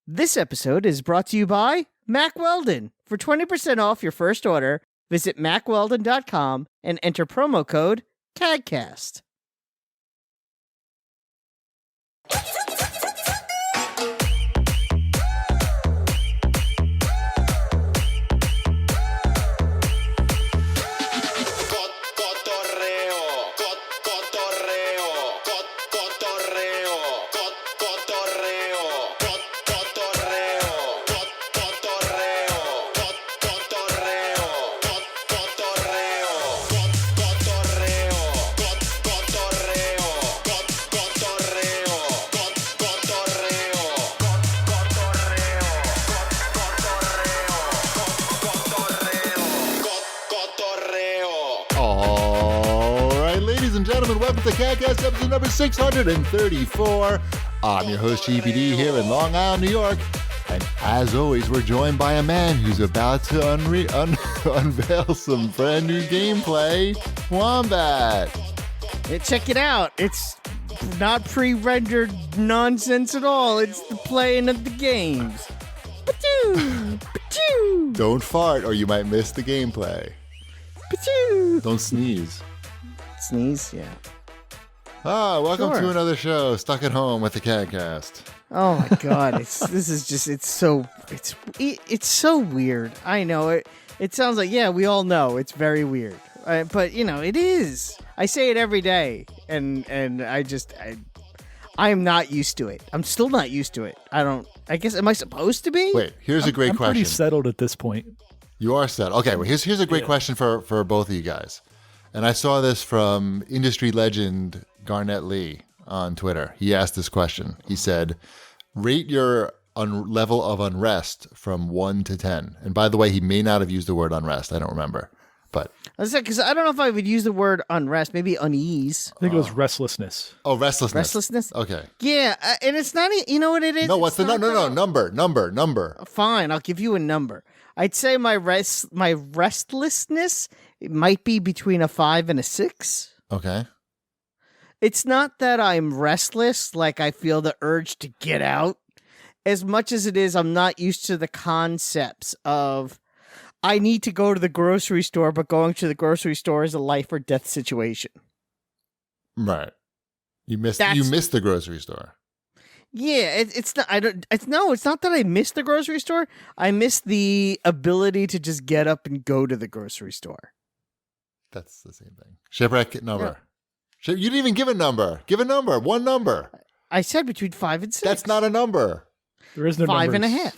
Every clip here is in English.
This episode is brought to you by Mack Weldon. For 20% off your first order, visit mackweldon.com and enter promo code CAGcast. Welcome to CAGcast episode number 634. I'm your host, GPD, here in Long Island, New York. And as always, we're joined by a man who's about to unveil some brand new gameplay, Wombat. Hey, check it out. It's not pre-rendered nonsense at all. It's the playing of the games. Pachoo! Pachoo! Don't fart or you might miss the gameplay. Pachoo! Don't sneeze. Sneeze, yeah. Welcome to another show, Stuck at Home with the CAGcast. Oh my god, it's so weird. I know it sounds like, yeah, we all know it's very weird. But you know, it is. I say it every day and I'm not used to it. I'm still not used to it. I guess, am I supposed to be? Wait, here's a great question. I'm pretty settled at this point. You are settled. Okay, well, here's a great question for both of you guys. And I saw this from industry legend Garnett Lee on Twitter. He asked this question. He said, rate your level of unrest from 1 to 10. And by the way, he may not have used the word unrest. I don't remember. But because I don't know if I would use the word unrest. Maybe unease. I think it was restlessness. Oh, restlessness. Restlessness? Okay. Yeah, and it's not, you know what it is? No, what's the number. Fine, I'll give you a number. I'd say my restlessness, it might be between a 5 and a 6. Okay. It's not that I'm restless, like I feel the urge to get out, as much as it is I'm not used to the concepts of I need to go to the grocery store, but going to the grocery store is a life or death situation. Right. You missed the grocery store. Yeah, it's not. It's not that I miss the grocery store. I miss the ability to just get up and go to the grocery store. That's the same thing. Shipwreck number. Yeah. You didn't even give a number. Give a number. One number. I said between 5 and 6. That's not a number. There is no 5 numbers. and a half.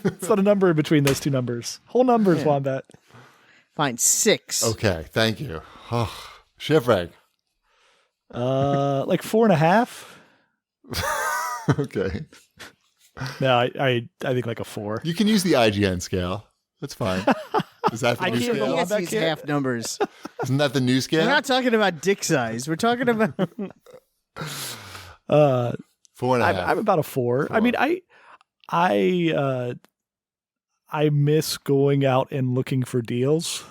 It's not a number in between those two numbers. Whole numbers, yeah. Wombat. Fine, 6. Okay, thank you. Oh, Shipwreck. Like 4.5. Okay. No, I think like a 4. You can use the IGN scale. That's fine. Is that the new scale? Let's use half numbers. Isn't that the new scale? We're not talking about dick size. We're talking about 4.5. I'm about a 4. I mean, I miss going out and looking for deals.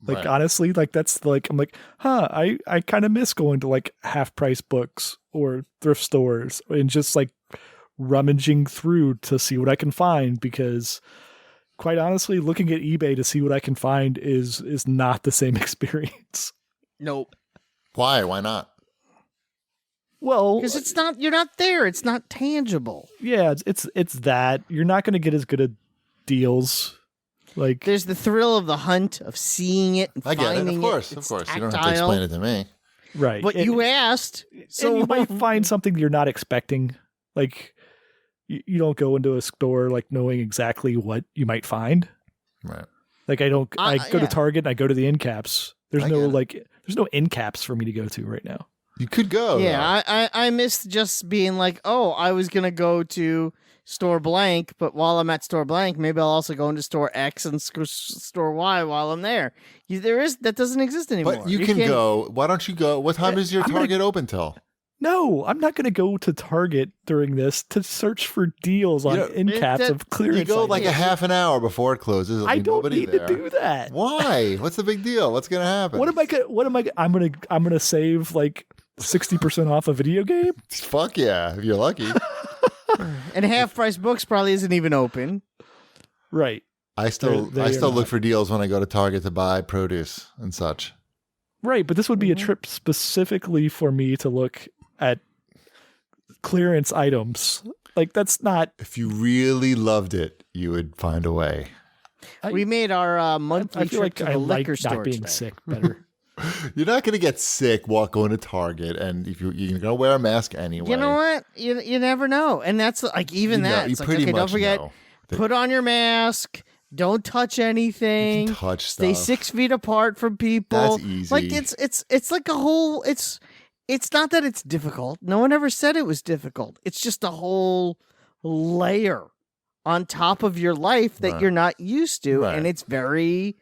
Like, right. Honestly, like that's like, I'm like, I kind of miss going to like half price books or thrift stores and just like rummaging through to see what I can find, because quite honestly, looking at eBay to see what I can find is not the same experience. Nope. Why? Why not? Well, because you're not there. It's not tangible. Yeah, it's that you're not going to get as good at deals. Like, there's the thrill of the hunt of seeing it and finding it. I get it. Of course. You don't have to explain it to me. Right. But you asked. So you might find something you're not expecting. Like, you don't go into a store like knowing exactly what you might find. Right. Like, I go to Target and I go to the end caps. There's no end caps for me to go to right now. You could go. Yeah, I missed just being like, oh, I was going to go to store blank, but while I'm at store blank, maybe I'll also go into store X and store Y while I'm there. That doesn't exist anymore. But you can go. Why don't you go? What time is your Target open till? No, I'm not going to go to Target during this to search for deals on end caps of clearance. You go like a half an hour before it closes. I don't need to do that. Why? What's the big deal? What's going to happen? I'm going to save like 60% off a video game? Fuck yeah, if you're lucky. And Half Price Books probably isn't even open. Right. I still look for deals when I go to Target to buy produce and such. Right, but this would be a trip specifically for me to look at clearance items. Like, that's not... If you really loved it, you would find a way. We made our monthly I feel trip like to I the like liquor store not being today. sick better. You're not going to get sick while going to Target, and if you're going to wear a mask anyway. You know what? You never know. And that's like, even that. You It's like, pretty okay, much don't forget, know that put on your mask. Don't touch anything. you can touch Stay stuff. 6 feet apart from people. That's easy. Like it's like a whole. It's not that it's difficult. No one ever said it was difficult. It's just a whole layer on top of your life that Right. you're not used to, Right. and it's very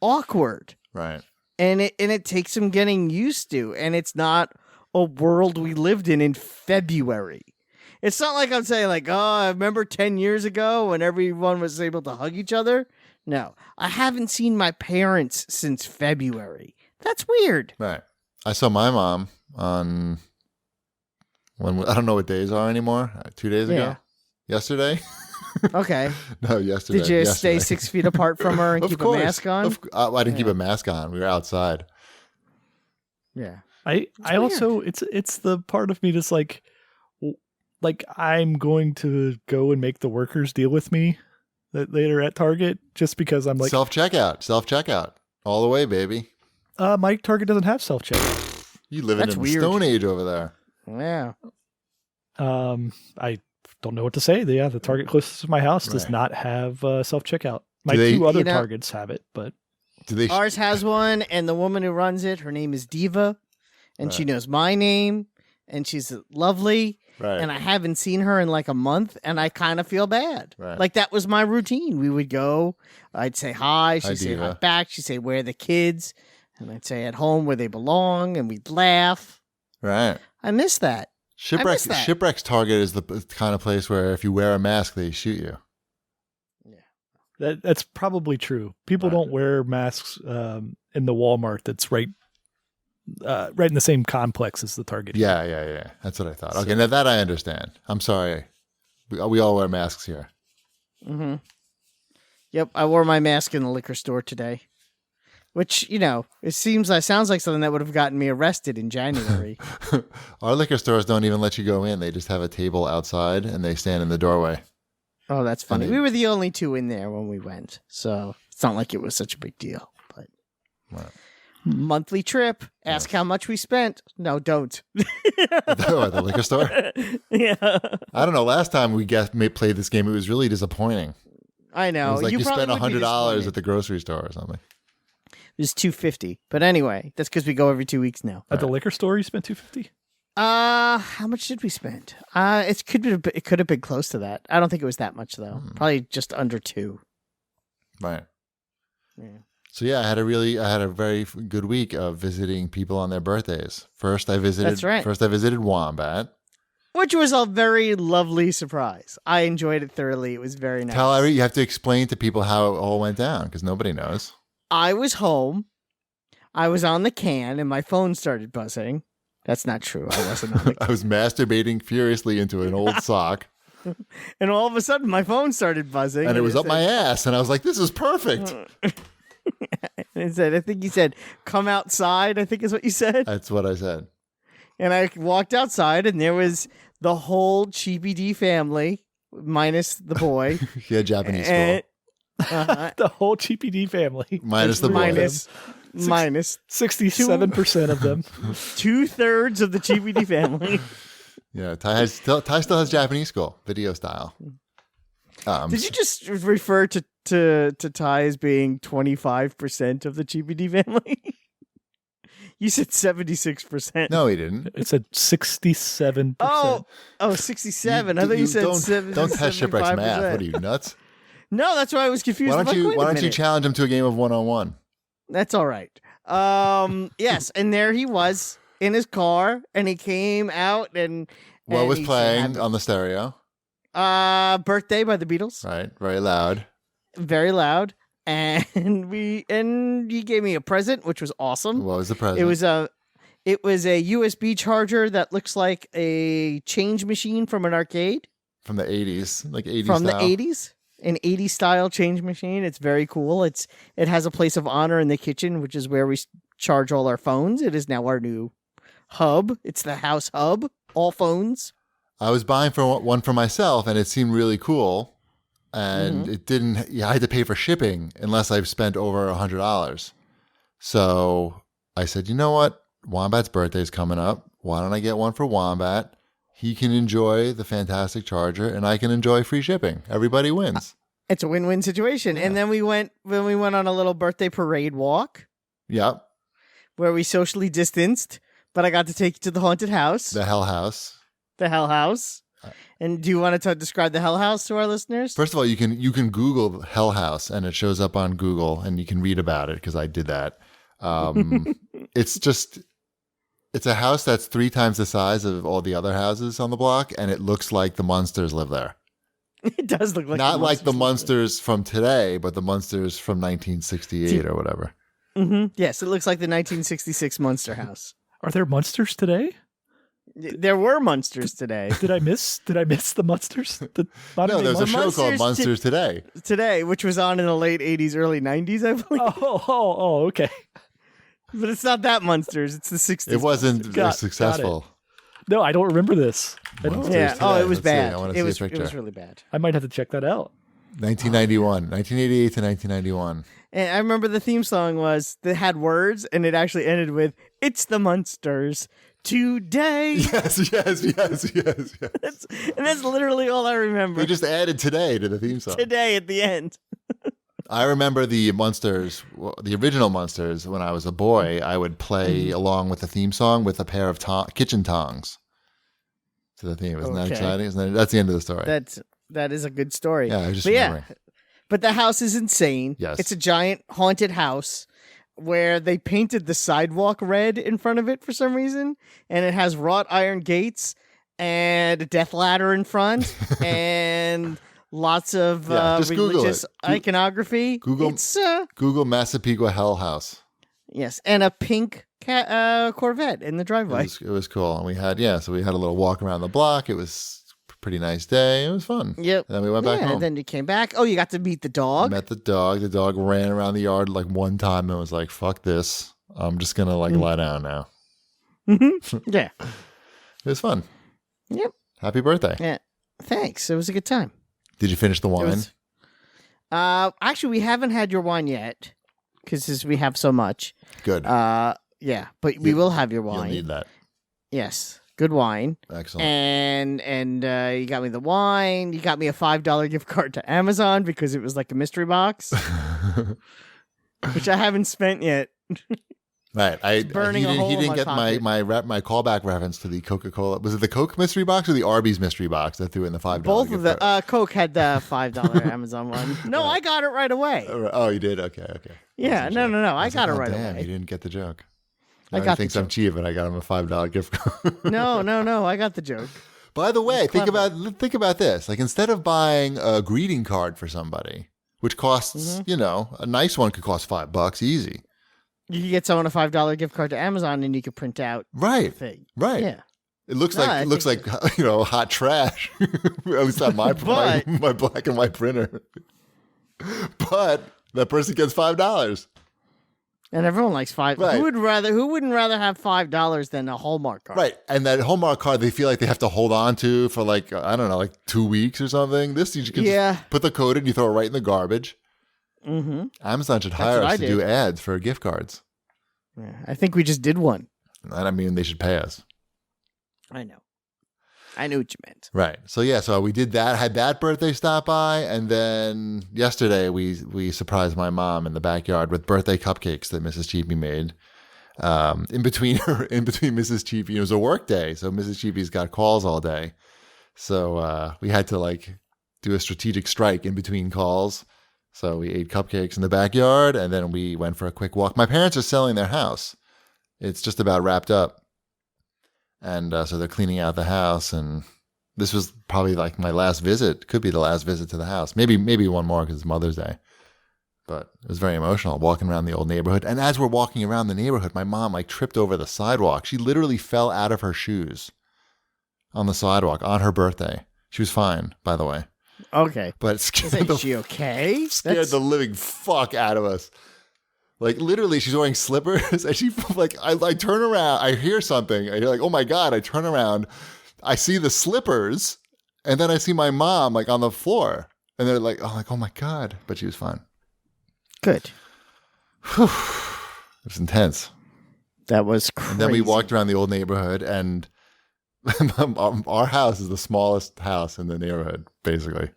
awkward. Right. And it takes some getting used to, and it's not a world we lived in February. It's not like I'm saying like, oh, I remember 10 years ago when everyone was able to hug each other. No, I haven't seen my parents since February. That's weird. Right. I saw my mom on I don't know what days are anymore. 2 days ago. Yesterday. Okay. No, yesterday. Did you stay Yesterday. 6 feet apart from her and Of keep course. a mask on? I didn't keep Yeah. a mask on. We were outside. Yeah. I also it's the part of me that's like I'm going to go and make the workers deal with me later at Target just because I'm like self-checkout all the way, baby. my Target doesn't have self checkout. You living That's in weird. the Stone Age over there. Yeah. I don't know what to say. The Target closest to my house does Right. not have self checkout. My Do they- two other You know- Targets have it, but Do they? Ours has one, and the woman who runs it, her name is Diva, and she Right. knows my name, and she's lovely. Right. And I haven't seen her in like a month, and I kind of feel bad. Right. Like that was my routine. We would go, I'd say hi, she'd say hi Diva. back, she'd say, where are the kids? And I'd say at home where they belong, and we'd laugh. Right. I miss that. Shipwreck's that. Target is the kind of place where if you wear a mask, they shoot you. that's probably true. People Right. don't wear masks in the Walmart that's right in the same complex as the Target. Yeah. That's what I thought. Okay, now that I understand. I'm sorry. We all wear masks here. Mm-hmm. Yep, I wore my mask in the liquor store today. Which, it sounds like something that would have gotten me arrested in January. Our liquor stores don't even let you go in. They just have a table outside and they stand in the doorway. Oh, that's funny. And they- We were the only two in there when we went, so it's not like it was such a big deal. But Right. monthly trip. Ask how much we spent. No, don't. At the liquor store? Yeah, I don't know. Last time we played this game, it was really disappointing. I It know. was like you probably spent would be $100 disappointed. at the grocery store or something. It was $250. But anyway, that's because we go every 2 weeks now. At the liquor store, you spent $250. How much did we spend? It could have been close to that. I don't think it was that much though. Probably just under 2. Right. Yeah. So yeah, I had a very good week of visiting people on their birthdays. First I visited Wombat. Which was a very lovely surprise. I enjoyed it thoroughly. It was very nice. You have to explain to people how it all went down because nobody knows. I was home. I was on the can and my phone started buzzing. That's not true. I wasn't on the I was masturbating furiously into an old sock, And all of a sudden my phone started buzzing. and it was up my ass, and I was like, "This is perfect." I think you said, come outside, I think is what you said. That's what I said. And I walked outside and there was the whole Cheapy D family, minus the boy. He had Japanese And- school. The whole GPD family. Minus the boy. minus 67% of them. 2/3 of the Cheapy D family. Yeah, Ty still has Japanese school, video style. Did you just refer to Ty as being 25% of the Cheapy D family? You said 76%. No, he didn't. It said 67%. Oh, 67. I thought you said 7. Don't test Shipwreck's math. What are you, nuts? No, that's why I was confused. Why I'm like, wait a don't you minute. challenge him to a game of one-on-one? That's all right. Yes, and there he was in his car, and he came out and What was he playing said, on the stereo? "Birthday" by the Beatles, Right, very loud. very loud, and he gave me a present, which was awesome. What was the present? It was a USB charger that looks like a change machine from an arcade. from the 80s, like 80s from style. the 80s. An 80s style change machine. It's very cool. It has a place of honor in the kitchen, which is where we charge all our phones. It is now our new hub. It's the house hub. All phones. I was buying one for myself, and it seemed really cool. And it didn't. Yeah, I had to pay for shipping unless I've spent over $100. So I said, you know what? Wombat's birthday is coming up. Why don't I get one for Wombat? He can enjoy the fantastic charger, and I can enjoy free shipping. Everybody wins. It's a win-win situation. Yeah. And then we went on a little birthday parade walk. Yep. Where we socially distanced, but I got to take you to the haunted house. The Hell House. The Hell House. And do you want to describe the Hell House to our listeners? First of all, you can Google Hell House, and it shows up on Google, and you can read about it because I did that. It's a house that's 3 times the size of all the other houses on the block, and it looks like the Munsters live there. It does look like not like the Munsters from today, but the Munsters from 1968 or whatever. Mm-hmm. Yes, it looks like the 1966 Munster house. Are there Munsters today? There were Munsters today. Did I miss the Munsters? No, there's a show called Munsters Today. Today, which was on in the late 80s, early 90s, I believe. Oh, okay. But it's not that Munsters. It's the 60s. It wasn't successful. No, I don't remember this. Yeah. Oh, it was bad. It was really bad. I might have to check that out. 1988 to 1991. And I remember the theme song that had words, and it actually ended with "It's the Munsters today." Yes. And that's literally all I remember. They just added "today" to the theme song. Today at the end. I remember the Munsters, the original Munsters. When I was a boy, I would play along with the theme song with a pair of kitchen tongs to the theme. Isn't that exciting? That's the end of the story. That is a good story. Yeah, I was just remembering. But the house is insane. Yes. It's a giant haunted house where they painted the sidewalk red in front of it for some reason, and it has wrought iron gates and a death ladder in front and lots of religious iconography. Google Massapequa Hell House. Yes, and a pink Corvette in the driveway. It was cool. And we had a little walk around the block. It was a pretty nice day. It was fun. Yep. And then we went back home. And then you came back. Oh, you got to meet the dog. Met the dog. The dog ran around the yard like one time and was like, fuck this. I'm just going to lie down now. Yeah. It was fun. Yep. Happy birthday. Yeah. Thanks. It was a good time. Did you finish the wine? Actually, we haven't had your wine yet because we have so much. Good. Yeah, but we will have your wine. You'll need that. Yes, good wine. Excellent. And you got me the wine. You got me a $5 gift card to Amazon because it was like a mystery box, which I haven't spent yet. Right. He didn't get my callback reference to the Coca-Cola. Was it the Coke mystery box or the Arby's mystery box that threw in the $5? Both of the Coke had the $5 Amazon one. No, I got it right away. Oh, you did? Okay. Yeah, no. I got it right away. You didn't get the joke. I got thinks I'm cheap, and I got him a $5 gift card. No, I got the joke. By the way, think about this. Like, instead of buying a greeting card for somebody, which costs, a nice one could cost $5 easy. You can get someone a $5 gift card to Amazon, and you can print out the thing. Right. Yeah. It looks like hot trash. At least on my black and white printer. But that person gets $5. And everyone likes $5. Right. Who wouldn't rather have $5 than a Hallmark card? Right. And that Hallmark card they feel like they have to hold on to for 2 weeks or something. This you can just put the code in, you throw it right in the garbage. Mm-hmm. Amazon should hire us to do ads for gift cards. Yeah, I think we just did one. I mean, they should pay us. I know. I knew what you meant. Right. So we did that, had that birthday stop by, and then yesterday we surprised my mom in the backyard with birthday cupcakes that Mrs. Cheapy made. In between Mrs. Cheapy, it was a work day, so Mrs. Cheapy's got calls all day. So we had to do a strategic strike in between calls. So we ate cupcakes in the backyard, and then we went for a quick walk. My parents are selling their house. It's just about wrapped up. And so they're cleaning out the house, and this was probably my last visit. Could be the last visit to the house. Maybe one more because it's Mother's Day. But it was very emotional, walking around the old neighborhood. And as we're walking around the neighborhood, my mom tripped over the sidewalk. She literally fell out of her shoes on the sidewalk on her birthday. She was fine, by the way. Okay. But it scared, Is she okay? scared the living fuck out of us. Like, literally, she's wearing slippers, and she, like, I turn around, I hear something, and you're like, oh my God, I turn around, I see the slippers, and then I see my mom, like, on the floor. And they're like, oh my God. But she was fine. Good. Whew. It was intense. That was crazy. And then we walked around the old neighborhood, and our house is the smallest house in the neighborhood, basically.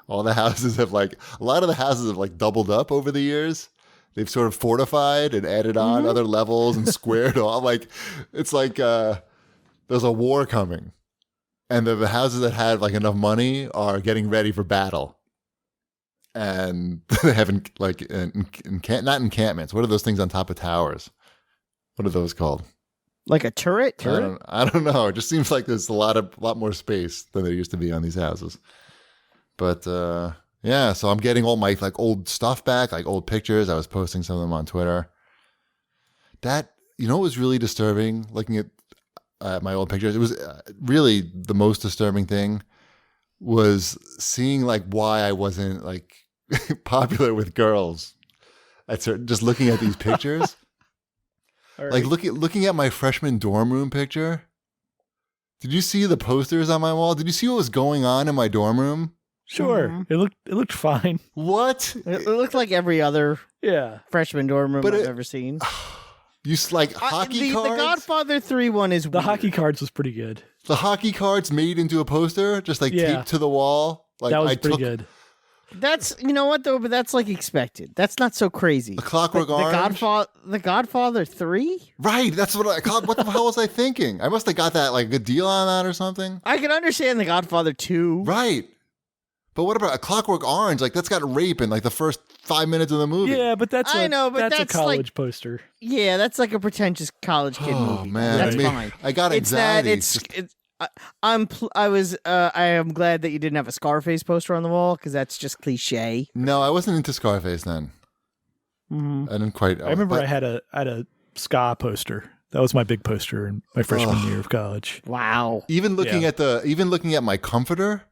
All the houses have, like, a lot of the houses have, like, doubled up over the years. They've sort of fortified and added on other levels and squared off. Like, it's like there's a war coming. And the houses that have, like, enough money are getting ready for battle. And they have, like, not encampments. What are those things on top of towers? What are those called? Like a turret? I don't know. It just seems like there's a lot more space than there used to be on these houses. But yeah, so I'm getting all my, like, old stuff back, like old pictures. I was posting some of them on Twitter. That, you know, what was really disturbing looking at my old pictures? It was really the most disturbing thing was seeing, like, why I wasn't, like, popular with girls. Just looking at these pictures. All Like, right. looking at my freshman dorm room picture. Did you see the posters on my wall? Did you see what was going on in my dorm room? Sure. Mhm. It looked fine. What? It looked like every other Yeah. freshman dorm room But I've it- ever seen. Like hockey cards? The Godfather 3 one is The weird. hockey cards was pretty good. The hockey cards made into a poster, just like Yeah. taped to the wall. Like, That was I pretty took good. That's, you know what though, but that's like expected. That's not so crazy. The Clockwork But Orange. The Godfather 3? Right, that's what I called. What the hell was I thinking? I must have got that, like, good deal on that or something. I can understand The Godfather 2. Right. But what about a Clockwork Orange? Like, that's got rape in, like, the first 5 minutes of the movie. Yeah, but that's I know, but that's a that's college like- poster. Yeah, that's like a pretentious college kid Oh, movie. man. That's I mean, fine. I got It's that anxiety. it's I am glad that you didn't have a Scarface poster on the wall because that's just cliche. No, I wasn't into Scarface then. Mhm. I didn't quite. I remember I had a ska poster. That was my big poster in my freshman year of college. Wow. even looking Yeah. at my comforter,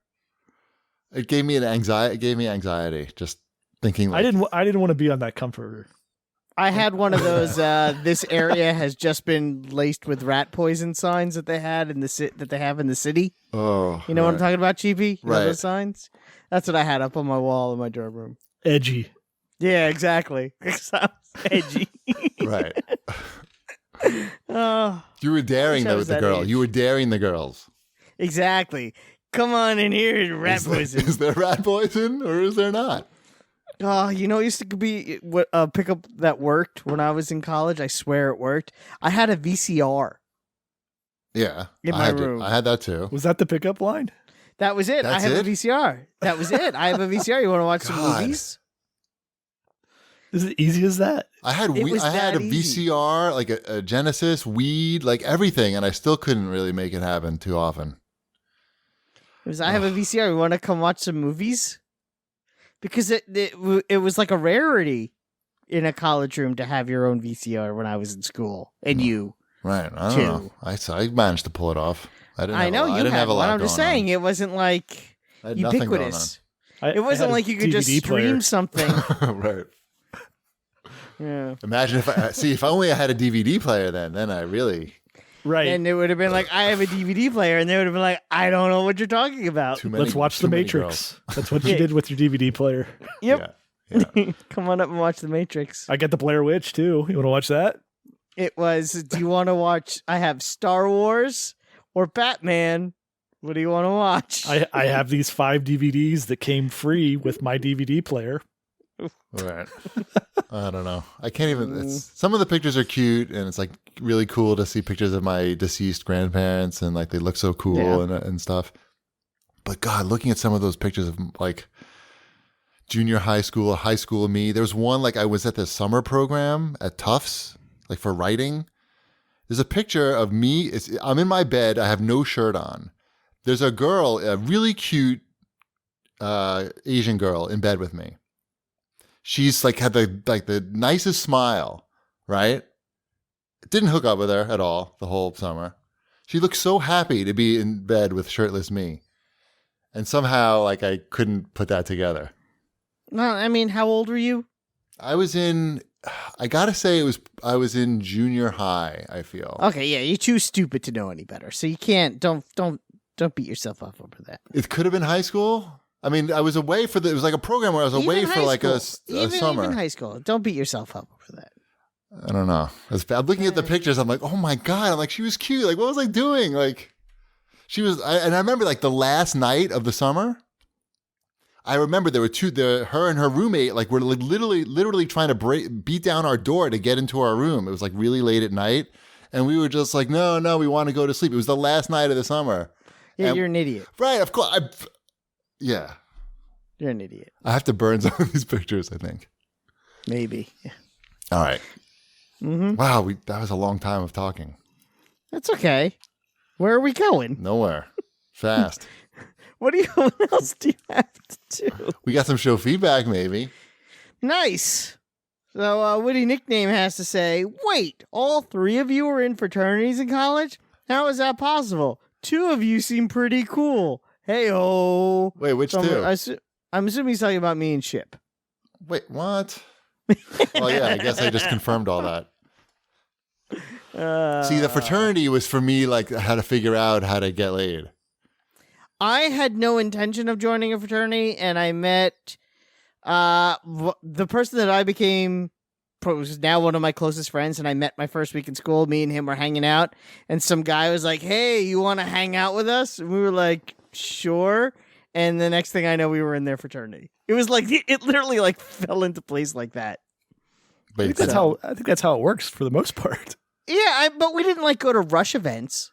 it gave me anxiety. It gave me anxiety just thinking. Like, I didn't want to be on that comforter. I had one of those. This area has just been laced with rat poison signs that they had in that they have in the city. Oh, You know what I'm right. talking about, Cheapy? You know Right. those signs? That's what I had up on my wall in my dorm room. Edgy. Yeah, exactly. Sounds edgy. Right. Oh, You were daring Wish I the was that girl. age. You were daring the girls. exactly. Come on in here, rat poison. Is there rat poison or is there not? Oh, you know, it used to be a pickup that worked when I was in college. I swear it worked. I had a VCR. Yeah, In I my had room. I had that too. Was that the pickup line? That was it. That's I have it? a VCR. That was it. I have a VCR. You want to watch some God. movies? Is it easy as that? I had It was I had a that easy. VCR, like a Genesis, weed, like everything, and I still couldn't really make it happen too often. I have a VCR. You want to come watch some movies? Because it was like a rarity in a college room to have your own VCR when I was in school, and you. Right? I don't Two. know. I managed to pull it off. I didn't. I have know a lot, you I didn't had have a one. lot. I'm just going saying on. it wasn't like I had nothing going ubiquitous. I It wasn't had a like you could just DVD stream player. something. on. Right. Yeah. Imagine if only I had a DVD player then I really Right. And it would have been like, I have a DVD player, and they would have been like, I don't know what you're talking about. too many. Let's watch too The many Matrix. girls. That's what you did with your DVD player. Yep. Yeah. Come on up and watch The Matrix. I got the Blair Witch too. You want to watch that? It was, do you want to watch? I have Star Wars or Batman. What do you want to watch? I have these 5 DVDs that came free with my DVD player. Right. I don't know. I can't even. Some of the pictures are cute, and it's like really cool to see pictures of my deceased grandparents, and like they look so cool Yeah. and stuff. But God, looking at some of those pictures of like junior high school or high school me, there was one like I was at the summer program at Tufts, like for writing. There's a picture of me. I'm in my bed. I have no shirt on. There's a girl, a really cute Asian girl, in bed with me. She's like had the nicest smile, right? Didn't hook up with her at all the whole summer. She looked so happy to be in bed with shirtless me. And somehow, like, I couldn't put that together. No, I mean, how old were you? I gotta say I was in junior high, I feel. Okay, yeah, you're too stupid to know any better. So you can't, don't beat yourself up over that. It could have been high school. I mean, I was away it was like a program where I was away for like a summer. Even high school. Don't beat yourself up over that. I don't know. I'm looking at the pictures. I'm like, oh my God. I'm like, she was cute. Like, what was I doing? Like, and I remember like the last night of the summer, I remember there were her and her roommate, like, were like literally trying to beat down our door to get into our room. It was like really late at night. And we were just like, no, we want to go to sleep. It was the last night of the summer. Yeah, and, you're an idiot. Right. Of course. Yeah. You're an idiot. I have to burn some of these pictures, I think. Maybe. All right. Mm-hmm. Wow. That was a long time of talking. That's okay. Where are we going? Nowhere. Fast. What else do you have to do? We got some show feedback, maybe. Nice. So, Witty Nickname has to say, wait, all three of you were in fraternities in college? How is that possible? Two of you seem pretty cool. Hey-ho. Wait, which two? I'm assuming he's talking about me and Ship. Wait, what? Well, yeah, I guess I just confirmed all that. See, the fraternity was for me, like, how to figure out how to get laid. I had no intention of joining a fraternity, and I met the person that I became was now one of my closest friends, and I met my first week in school. Me and him were hanging out, and some guy was like, hey, you want to hang out with us? And we were like, sure. And the next thing I know, we were in their fraternity. It was like, it literally like fell into place like that. I think that's how it works for the most part. Yeah, but we didn't like go to rush events.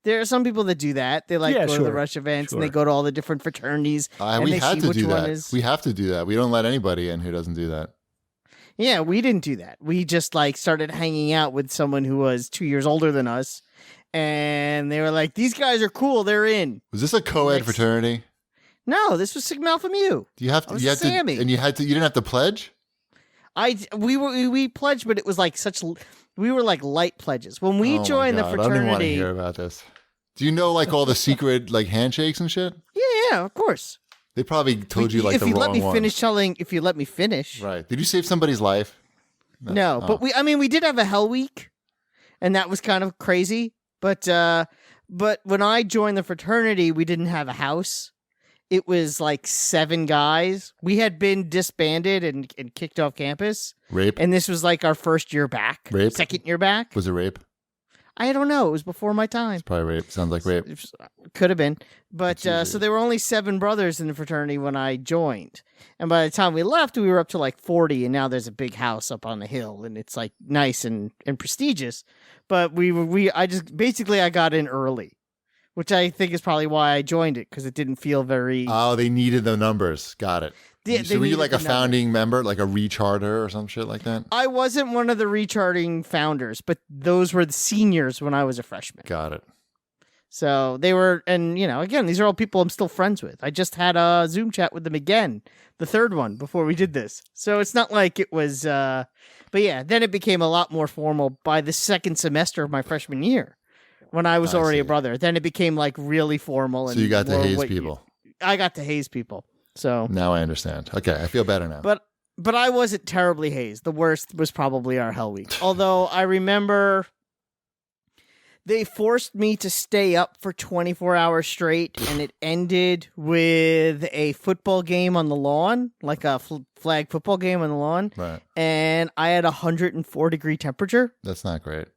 There are some people that do that. They go to the rush events and they go to all the different fraternities. We had to do that. We have to do that. We don't let anybody in who doesn't do that. Yeah, we didn't do that. We just like started hanging out with someone who was 2 years older than us, and they were like, "These guys are cool. They're in." Was this a co-ed fraternity? No, this was Sigma Alpha Mu. Do you have to? You had Sammy. And you didn't have to pledge. We pledged, but it was like we were like light pledges when we joined the fraternity. I don't even want to hear about this. Do you know like all the secret like handshakes and shit? Yeah, of course. They probably told you like the wrong one. If you let me finish. Right. Did you save somebody's life? No, but we did have a hell week, and that was kind of crazy. But when I joined the fraternity, we didn't have a house. It was like 7 guys. We had been disbanded and kicked off campus. Rape? And this was like our first year back. Rape? Second year back. Was it rape? I don't know. It was before my time. It's probably rape. Sounds like rape. Could have been. But so there were only 7 brothers in the fraternity when I joined. And by the time we left, we were up to like 40. And now there's a big house up on the hill. And it's like nice and prestigious. But I got in early. Which I think is probably why I joined it, because it didn't feel very... Oh, they needed the numbers. Got it. So were you like a founding member, like a recharter or some shit like that? I wasn't one of the recharting founders, but those were the seniors when I was a freshman. Got it. So they were, and again, these are all people I'm still friends with. I just had a Zoom chat with them again, the third one, before we did this. So it's not like it was... but yeah, then it became a lot more formal by the second semester of my freshman year. When I was already a brother, then it became like really formal. And so you got to haze people. I got to haze people. So now I understand. Okay, I feel better now. But I wasn't terribly hazed. The worst was probably our Hell Week. Although I remember they forced me to stay up for 24 hours straight, and it ended with a football game on the lawn, like a flag football game on the lawn. Right. And I had 104-degree temperature. That's not great.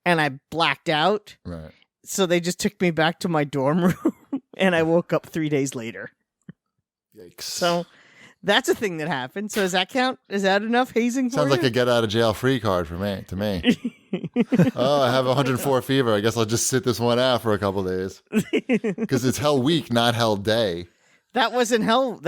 And I blacked out. Right. So they just took me back to my dorm room, and I woke up 3 days later. Yikes. So that's a thing that happened. So does that count? Is that enough hazing for Sounds you? like a get out of jail free card to me. Oh, I have 104 fever. I guess I'll just sit this one out for a couple days. Because it's Hell Week, not Hell Day. That wasn't Hell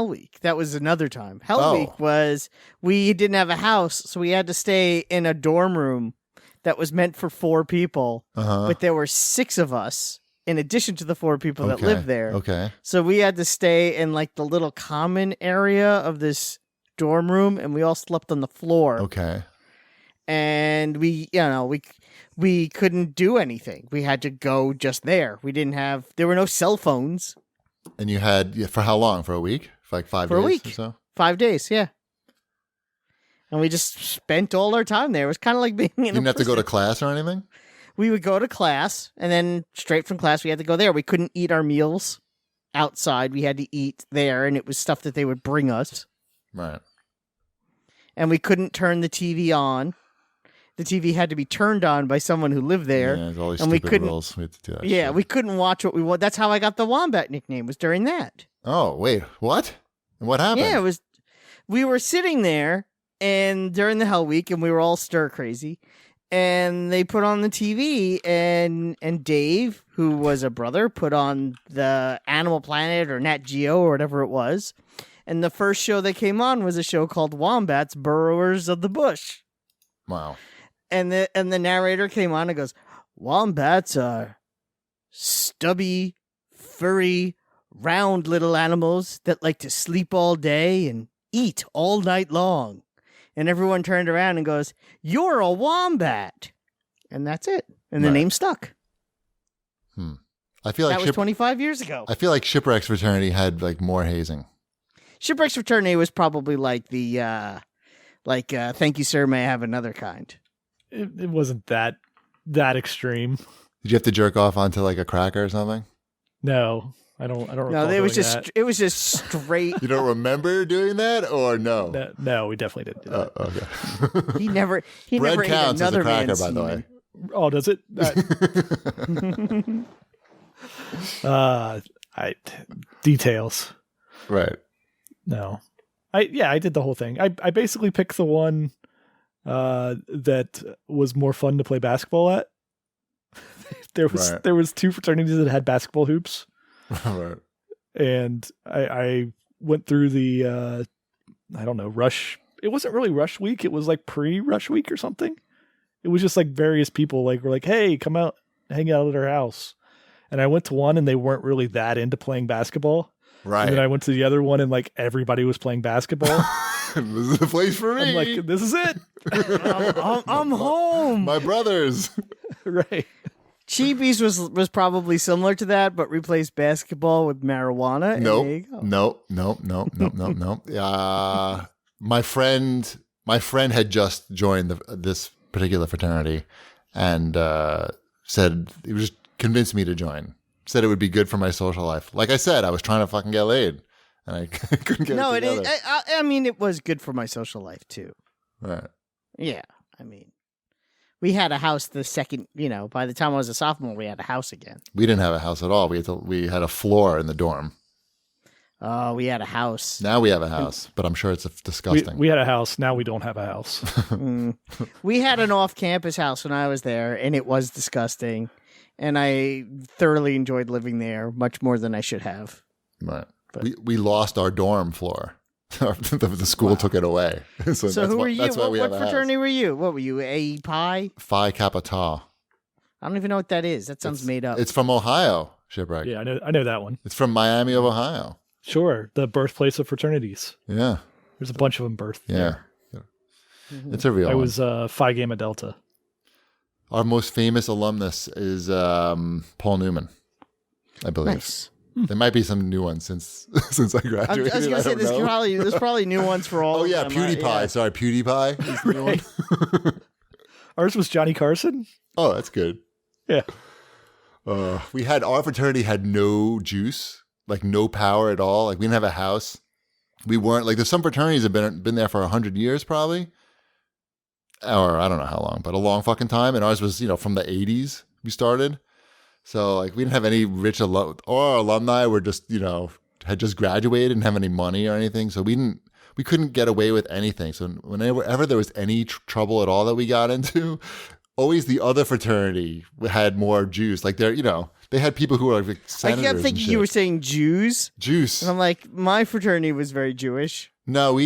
Week. That was another time. Hell Week was we didn't have a house, so we had to stay in a dorm room that was meant for 4 people, but there were 6 of us in addition to the 4 people that lived there. Okay. So we had to stay in like the little common area of this dorm room, and we all slept on the floor. Okay. And we couldn't do anything. We had to go just there. There were no cell phones. And you had for how long? For a week? For like 5 days For a week. or so? 5 days, yeah. And we just spent all our time there. It was kind of like being in You didn't have to go to class or anything? We would go to class, and then straight from class, we had to go there. We couldn't eat our meals outside. We had to eat there, and it was stuff that they would bring us. Right. And we couldn't turn the TV on. The TV had to be turned on by someone who lived there. Yeah, there's all these and we stupid couldn't, rules. We had to do that yeah, shit. we couldn't watch what we want. That's how I got the Wombat nickname, was during that. Oh, wait. What? What happened? Yeah, it was. We were sitting there, and during the Hell Week, and we were all stir crazy. And they put on the TV, and Dave, who was a brother, put on the Animal Planet or Nat Geo or whatever it was. And the first show that came on was a show called Wombats, Burrowers of the Bush. Wow. And the narrator came on and goes, Wombats are stubby, furry, round little animals that like to sleep all day and eat all night long. And everyone turned around and goes, "You're a wombat." And that's it. And the name stuck. I feel like that was 25 years ago. I feel like Shipwrecks Fraternity had like more hazing. Shipwrecks Fraternity was probably like the, thank you, sir, may I have another kind? It wasn't that extreme. Did you have to jerk off onto like a cracker or something? No, I don't recall No, doing that. it was just straight. You don't remember doing that or no? No, we definitely didn't do that. Okay. He never Bread ate counts as another a cracker, man's by the way. Oh, does it? Details. Right. No. I did the whole thing. I basically picked the one that was more fun to play basketball at. There was two fraternities that had basketball hoops. Right. And I went through the I don't know, rush. It wasn't really rush week. It was like pre-rush week or something. It was just like various people were like, "Hey, come out, hang out at our house." And I went to one and they weren't really that into playing basketball. Right. And then I went to the other one and like everybody was playing basketball. This is the place for me. I'm like, this is it. I'm home. My brothers. Right. Cheapies was probably similar to that, but replaced basketball with marijuana. And there you go. Nope. My friend had just joined this particular fraternity, and said he was convinced me to join. Said it would be good for my social life. Like I said, I was trying to fucking get laid, and I couldn't get it together. I mean, it was good for my social life too. Right. Yeah, I mean, we had a house the second. By the time I was a sophomore, we had a house again. We didn't have a house at all. We had a floor in the dorm. Oh, we had a house. Now we have a house, but I'm sure it's disgusting. We had a house. Now we don't have a house. We had an off-campus house when I was there, and it was disgusting. And I thoroughly enjoyed living there, much more than I should have. Right. We lost our dorm floor. The school took it away. So who were you? That's why we what have a fraternity house. were you? What were you? A Pi? Phi Kappa Tau. I don't even know what that is. That sounds made up. It's from Ohio, Shipwreck. Yeah, I know that one. It's from Miami of Ohio. Sure, the birthplace of fraternities. Yeah. There's a bunch of them birthed. Yeah. There. It's a real I one. was Phi Gamma Delta. Our most famous alumnus is Paul Newman, I believe. Nice. There might be some new ones since I graduated. I was going to say there's probably new ones for all. Oh yeah, of them. PewDiePie. Yeah. Sorry, PewDiePie is the new one. Ours was Johnny Carson. Oh, that's good. Yeah. Our fraternity had no juice, like no power at all. Like we didn't have a house. We weren't like there's some fraternities that have been there for 100 years probably, or I don't know how long, but a long fucking time. And ours was from the 80s we started, so like we didn't have any rich or our alumni were just had just graduated and didn't have any money or anything, so we couldn't get away with anything. So whenever there was any trouble at all that we got into, always the other fraternity had more juice. Like they had people who were like senators. I kept thinking you were saying Jews. Juice. And I'm like, my fraternity was very Jewish. No,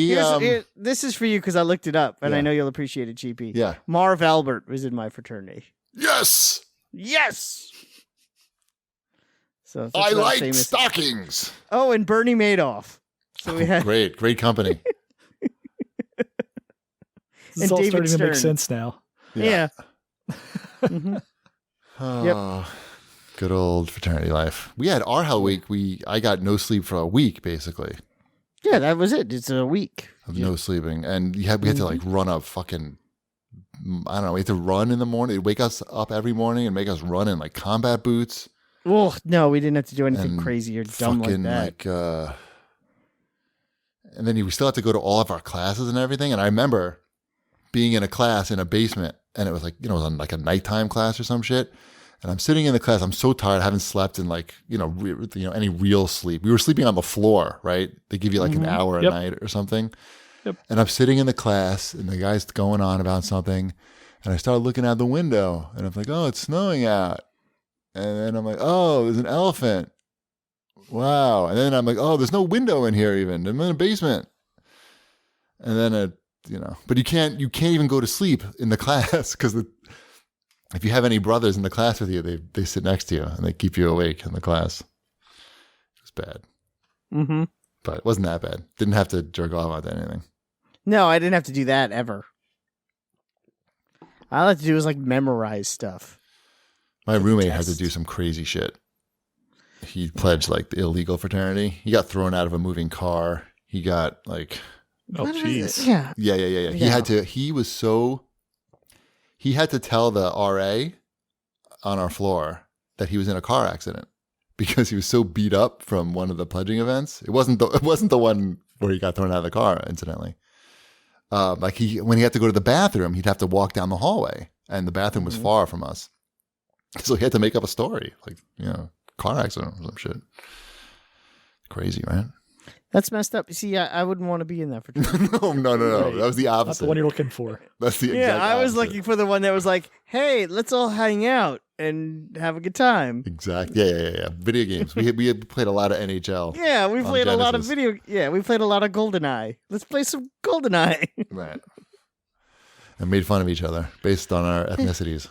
this is for you because I looked it up, and I know you'll appreciate it, GP. Yeah. Marv Albert was in my fraternity. Yes. So I like stockings. Oh, and Bernie Madoff. So we had great company. This is all David starting to make Stern. sense now. Yeah. Oh. Good old fraternity life. We had our hell week. I got no sleep for a week, basically. Yeah, that was it. It's a week. Of no sleeping. And we had to like run up fucking, I don't know, we had to run in the morning. They'd wake us up every morning and make us run in like combat boots. Oh, no, we didn't have to do anything And crazy or dumb like that. And then we still had to go to all of our classes and everything. And I remember being in a class in a basement, and it was like, it was on like a nighttime class or some shit. And I'm sitting in the class. I'm so tired. I haven't slept in like, any real sleep. We were sleeping on the floor, right? They give you like an hour a night or something. Yep. And I'm sitting in the class, and the guy's going on about something. And I started looking out the window, and I'm like, oh, it's snowing out. And then I'm like, oh, there's an elephant. Wow. And then I'm like, oh, there's no window in here even. I'm in a basement. And then, but you can't even go to sleep in the class because if you have any brothers in the class with you, they sit next to you and they keep you awake in the class. It was bad. Mm-hmm. But it wasn't that bad. Didn't have to jerk off about anything. No, I didn't have to do that ever. All I had to do was like memorize stuff. My roommate had to do some crazy shit. He pledged like the illegal fraternity. He got thrown out of a moving car. He got like... Oh, jeez. Yeah. Yeah. He had to... He had to tell the RA on our floor that he was in a car accident because he was so beat up from one of the pledging events. It wasn't the one where he got thrown out of the car, incidentally. When he had to go to the bathroom, he'd have to walk down the hallway, and the bathroom was far from us. So he had to make up a story, like, car accident or some shit. Crazy, right? That's messed up. See, I wouldn't want to be in that fraternity. No. Right. That was the Not opposite. the one you're looking for. That's the exact Yeah, I was opposite. looking for the one that was like, hey, let's all hang out and have a good time. Exactly. Yeah. Video games. We had played a lot of NHL. Yeah, we on played a lot of Genesis. we played a lot of GoldenEye. Let's play some GoldenEye. Right. And made fun of each other based on our ethnicities.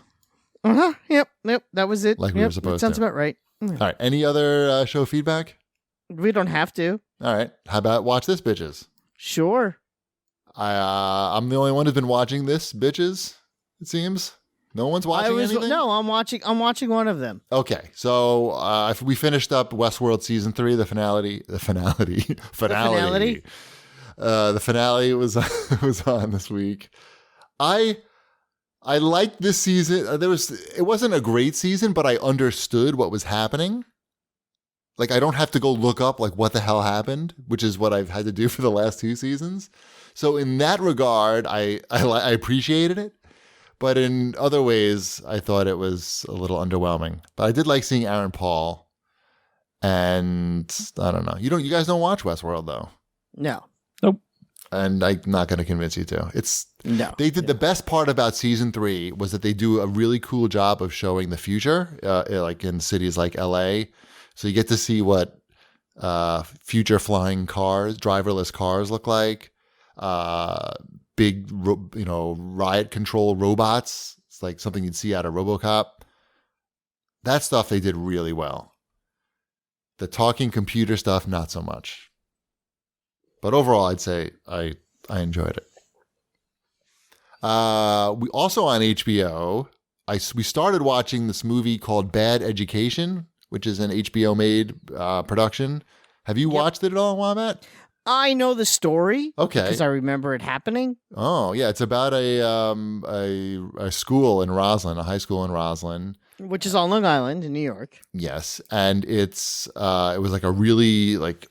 Uh-huh. Yep. That was it. Like we were supposed that sounds to. about right. All right. Any other show feedback? We don't have to. All right. How about Watch This, Bitches? Sure. I'm the only one who's been watching this, bitches, it seems. No one's watching anything? No, I'm watching one of them. Okay. So we finished up Westworld Season 3, the finale. The finale was was on this week. I liked this season. It wasn't a great season, but I understood what was happening. Like, I don't have to go look up like what the hell happened, which is what I've had to do for the last 2 seasons. So in that regard, I appreciated it. But in other ways, I thought it was a little underwhelming. But I did like seeing Aaron Paul. And I don't know. You guys don't watch Westworld though. No. Nope. And I'm not going to convince you to. They did the best part about season 3 was that they do a really cool job of showing the future, like in cities like LA. So you get to see what future flying cars, driverless cars look like. Big, riot control robots. It's like something you'd see out of RoboCop. That stuff they did really well. The talking computer stuff, not so much. But overall, I'd say I enjoyed it. We also on HBO, we started watching this movie called Bad Education, which is an HBO-made production. Have you watched it at all, Wombat? I know the story. Okay. Because I remember it happening. Oh, yeah. It's about a school in Roslyn, a high school in Roslyn. Which is on Long Island in New York. Yes. And it was like a really like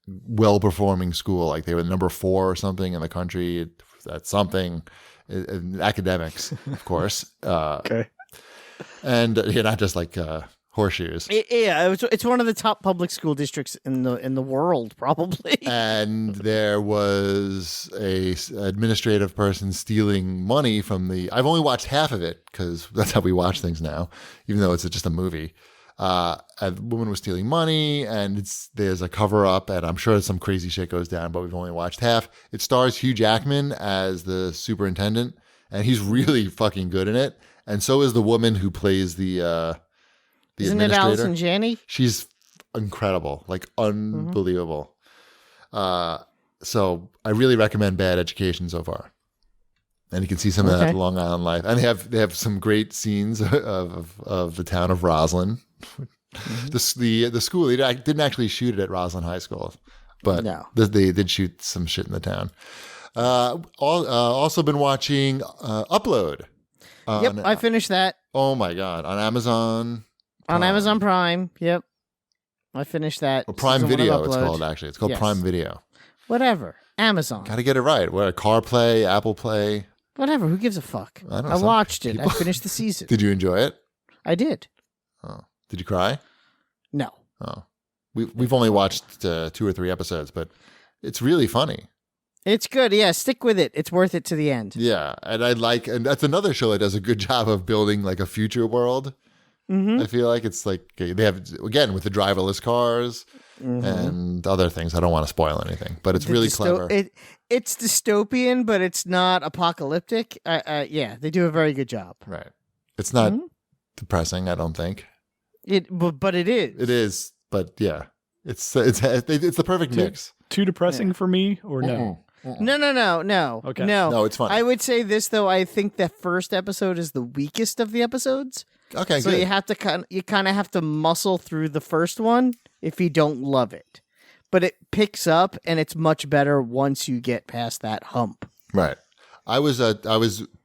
well-performing school. Like they were number 4 or something in the country. That's something. In academics, of course. Okay. And not just like horseshoes. It's one of the top public school districts in the world, probably. And there was a administrative person stealing money from the. I've only watched half of it because that's how we watch things now, even though it's just a movie. A woman was stealing money, and there's a cover up, and I'm sure some crazy shit goes down, but we've only watched half. It stars Hugh Jackman as the superintendent, and he's really fucking good in it. And so is the woman who plays the Isn't it Allison Janney? She's incredible, like unbelievable. So I really recommend Bad Education so far. And you can see some of that Long Island life. And they have some great scenes of the town of Roslyn, The school, they didn't actually shoot it at Roslyn High School, but No. they did shoot some shit in the town. Also been watching Upload. Yep, I finished that Oh my God. On Amazon. on Amazon Prime. Yep, I finished that. Or Prime Season one of Video, it's Upload. called, actually. It's called Yes. Prime Video. Whatever. Amazon. Got to get it right. What, CarPlay, Apple Play. Whatever. Who gives a fuck? I don't know, I some watched it. people- I finished the season. Did you enjoy it? I did. Oh. Did you cry? No. Oh. We've only watched 2 or 3 episodes, but it's really funny. It's good. Yeah, stick with it. It's worth it to the end. Yeah, and and that's another show that does a good job of building like a future world. Mm-hmm. I feel like it's like they have, again, with the driverless cars and other things. I don't want to spoil anything, but it's really clever. It's dystopian, but it's not apocalyptic. Yeah, they do a very good job. Right. It's not depressing, I don't think. But it is. It is, but yeah. It's the perfect mix. Too depressing for me, or no? No. Okay. No, it's funny. I would say this though. I think the first episode is the weakest of the episodes. Okay, So good. you kind of have to muscle through the first one if you don't love it. But it picks up and it's much better once you get past that hump. Right. I was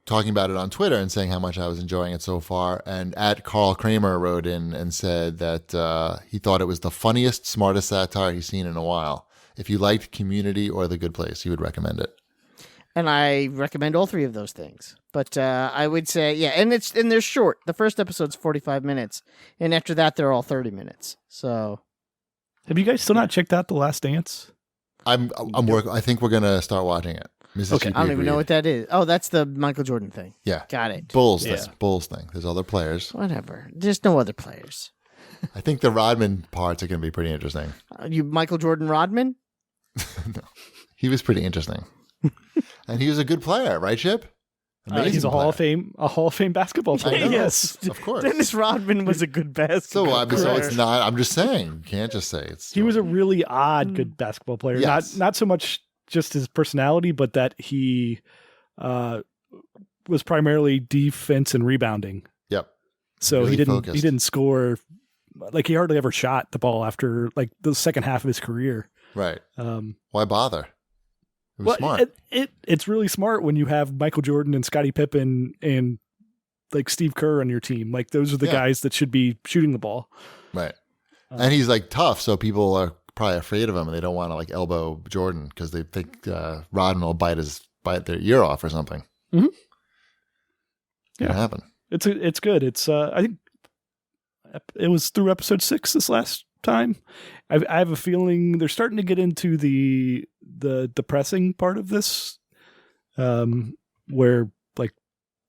talking about it on Twitter and saying how much I was enjoying it so far. And Carl Kramer wrote in and said that he thought it was the funniest, smartest satire he's seen in a while. If you liked Community or The Good Place, he would recommend it. And I recommend all 3 of those things. But I would say, yeah, and they're short. The first episode's 45 minutes, and after that, they're all 30 minutes. So, Have you guys still not checked out The Last Dance? I think we're gonna start watching it. Mississippi I don't even know agreed. what that is. Oh, that's the Michael Jordan thing. Yeah, Got it. Bulls Yeah. thing. Bulls thing. There's other players. Whatever. There's no other players. I think the Rodman parts are gonna be pretty interesting. You Michael Jordan Rodman? He was pretty interesting, and he was a good player, right, Chip? Amazing He's a Hall of player. Fame basketball I player. know. Yes. Of course. Dennis Rodman was a good basketball So it's not. I'm just saying. You can't just say it's. He was a really odd good basketball player. Yes. Not so much just his personality, but that he was primarily defense and rebounding. Yep. So Really he focused. didn't score, like he hardly ever shot the ball after like the second half of his career. Right. Um, Why bother? It was well, smart. It's really smart when you have Michael Jordan and Scottie Pippen and like Steve Kerr on your team. Like those are the Yeah. guys that should be shooting the ball. Right. And he's like tough, so people are probably afraid of him, and they don't want to like elbow Jordan because they think Rodman will bite their ear off or something. Mhm. Can Yeah. happen. It's good. It's I think it was through episode 6 this last time. I have a feeling they're starting to get into the depressing part of this, where like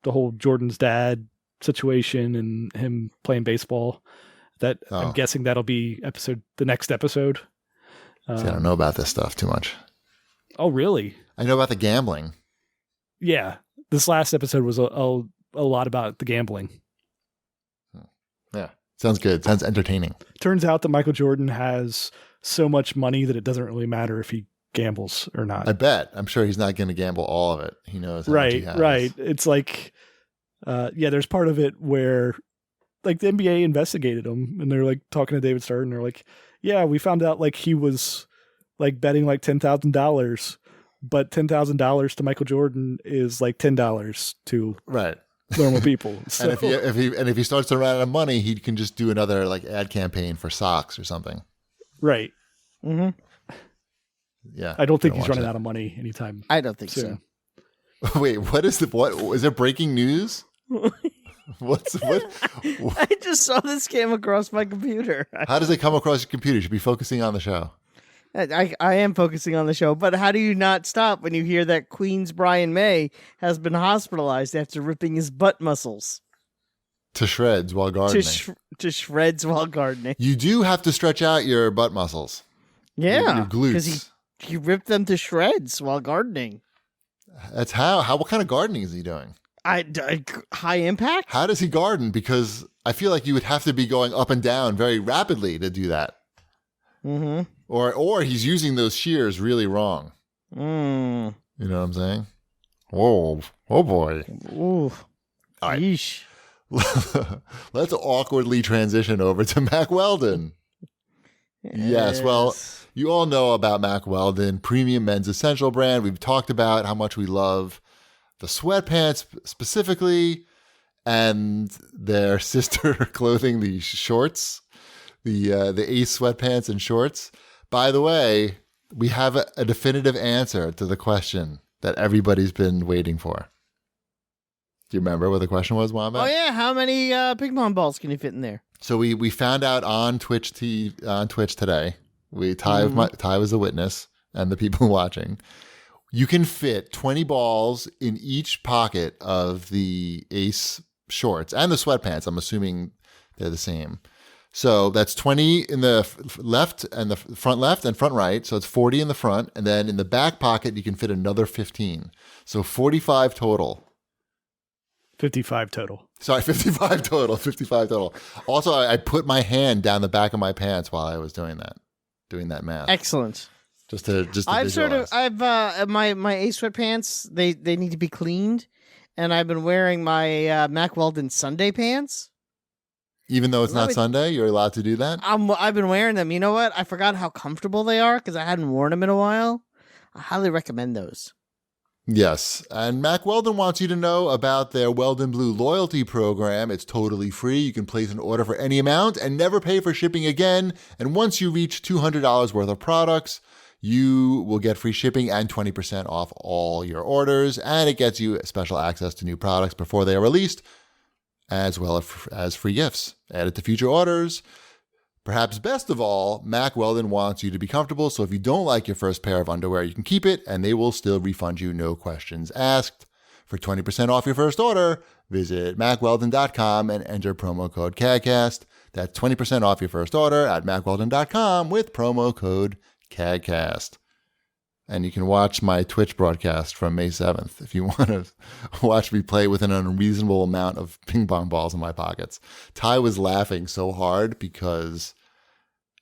the whole Jordan's dad situation and him playing baseball. That I'm guessing that'll be the next episode. See, I don't know about this stuff too much. Oh, really? I know about the gambling. Yeah. This last episode was a lot about the gambling. Yeah. Sounds good. Sounds entertaining. Turns out that Michael Jordan has so much money that it doesn't really matter if he gambles or not. I bet. I'm sure he's not going to gamble all of it. He knows how much he has. Right. It's like, there's part of it where like the NBA investigated him and they're like talking to David Stern and they're like, yeah, we found out like he was like betting like $10,000, but $10,000 to Michael Jordan is like $10 to Right. normal people. So, And if he starts to run out of money, he can just do another like ad campaign for socks or something. right. Mm-hmm. Yeah. I don't think Gotta he's watch running it. out of money anytime I don't think soon. so. Wait, what is there breaking news? What? I just saw this came across my computer. How does it come across your computer? You should be focusing on the show. I am focusing on the show, but how do you not stop when you hear that Queen's Brian May has been hospitalized after ripping his butt muscles To shreds while gardening. to shreds while gardening? You do have to stretch out your butt muscles. Yeah, Your glutes. because he ripped them to shreds while gardening. That's how. What kind of gardening is he doing? High impact. How does he garden? Because I feel like you would have to be going up and down very rapidly to do that. Mm-hmm. Or he's using those shears really wrong. Mm. You know what I'm saying? Whoa. Oh boy. Ooh. All right. Yeesh. let's awkwardly transition over to Mack Weldon. Yes, well, you all know about Mack Weldon, premium men's essential brand. We've talked about how much we love the sweatpants specifically and their sister clothing, the shorts, the Ace sweatpants and shorts. By the way, we have a definitive answer to the question that everybody's been waiting for. Do you remember what the question was, Wombat? Oh yeah, how many ping pong balls can you fit in there? So we found out on Twitch today. Ty was the witness and the people watching. You can fit 20 balls in each pocket of the Ace shorts and the sweatpants. I'm assuming they're the same. So that's 20 in the left and the front left and front right. So it's 40 in the front. And then in the back pocket, you can fit another 15. So 45 total. 55 total. Sorry, 55 total. 55 total. Also, I put my hand down the back of my pants while I was doing that math. Excellent. Just to I've visualize. my Ace sweatpants. They need to be cleaned, and I've been wearing my Mack Weldon Sunday pants. Even though it's not Sunday, you're allowed to do that? I've been wearing them. You know what? I forgot how comfortable they are because I hadn't worn them in a while. I highly recommend those. Yes. And Mack Weldon wants you to know about their Weldon Blue loyalty program. It's totally free. You can place an order for any amount and never pay for shipping again. And once you reach $200 worth of products, you will get free shipping and 20% off all your orders. And it gets you special access to new products before they are released, as well as free gifts added to future orders. Perhaps best of all, Mack Weldon wants you to be comfortable, so if you don't like your first pair of underwear, you can keep it, and they will still refund you, no questions asked. For 20% off your first order, visit MackWeldon.com and enter promo code CAGcast. That's 20% off your first order at MackWeldon.com with promo code CAGcast. And you can watch my Twitch broadcast from May 7th if you want to watch me play with an unreasonable amount of ping pong balls in my pockets. Ty was laughing so hard because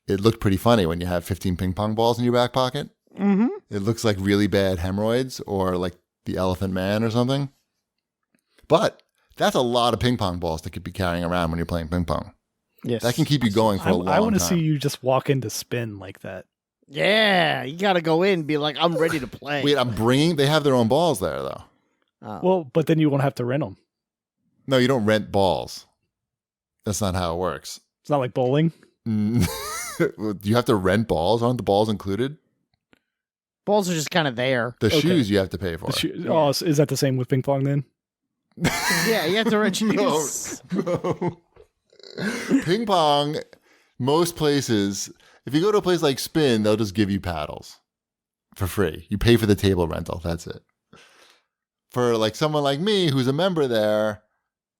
it looked pretty funny when you have 15 ping pong balls in your back pocket. Mm-hmm. It looks like really bad hemorrhoids or like the Elephant Man or something. But that's a lot of ping pong balls to be carrying around when you're playing ping pong. Yes. That can keep you going for a long time. I want to see you just walk into spin like that. Yeah, you got to go in and be like, I'm ready to play. Wait, they have their own balls there, though. Oh. Well, but then you won't have to rent them. No, you don't rent balls. That's not how it works. It's not like bowling. Do you have to rent balls? Aren't the balls included? Balls are just kind of there. The shoes you have to pay for. Oh, is that the same with ping pong then? Yeah, you have to rent shoes. No. Ping pong, most places, if you go to a place like Spin, they'll just give you paddles for free. You pay for the table rental. That's it. For like someone like me who's a member there,